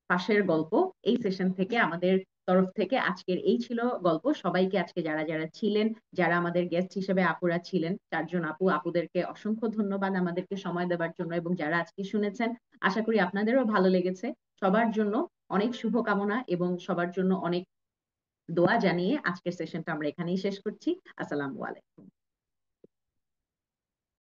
পাশের গল্প। এই সেশন থেকে আমাদের তরফ থেকে আজকের এই ছিল গল্প। সবাইকে আজকে যারা যারা ছিলেন, যারা আমাদের গেস্ট হিসেবে আপুরা ছিলেন, চারজন আপুদেরকে অসংখ্য ধন্যবাদ আমাদেরকে সময় দেওয়ার জন্য, এবং যারা আজকে শুনেছেন, আশা করি আপনাদেরও ভালো লেগেছে। সবার জন্য অনেক শুভকামনা এবং সবার জন্য অনেক দোয়া জানিয়ে আজকের সেশনটা আমরা এখানেই শেষ করছি। আসসালামু আলাইকুম।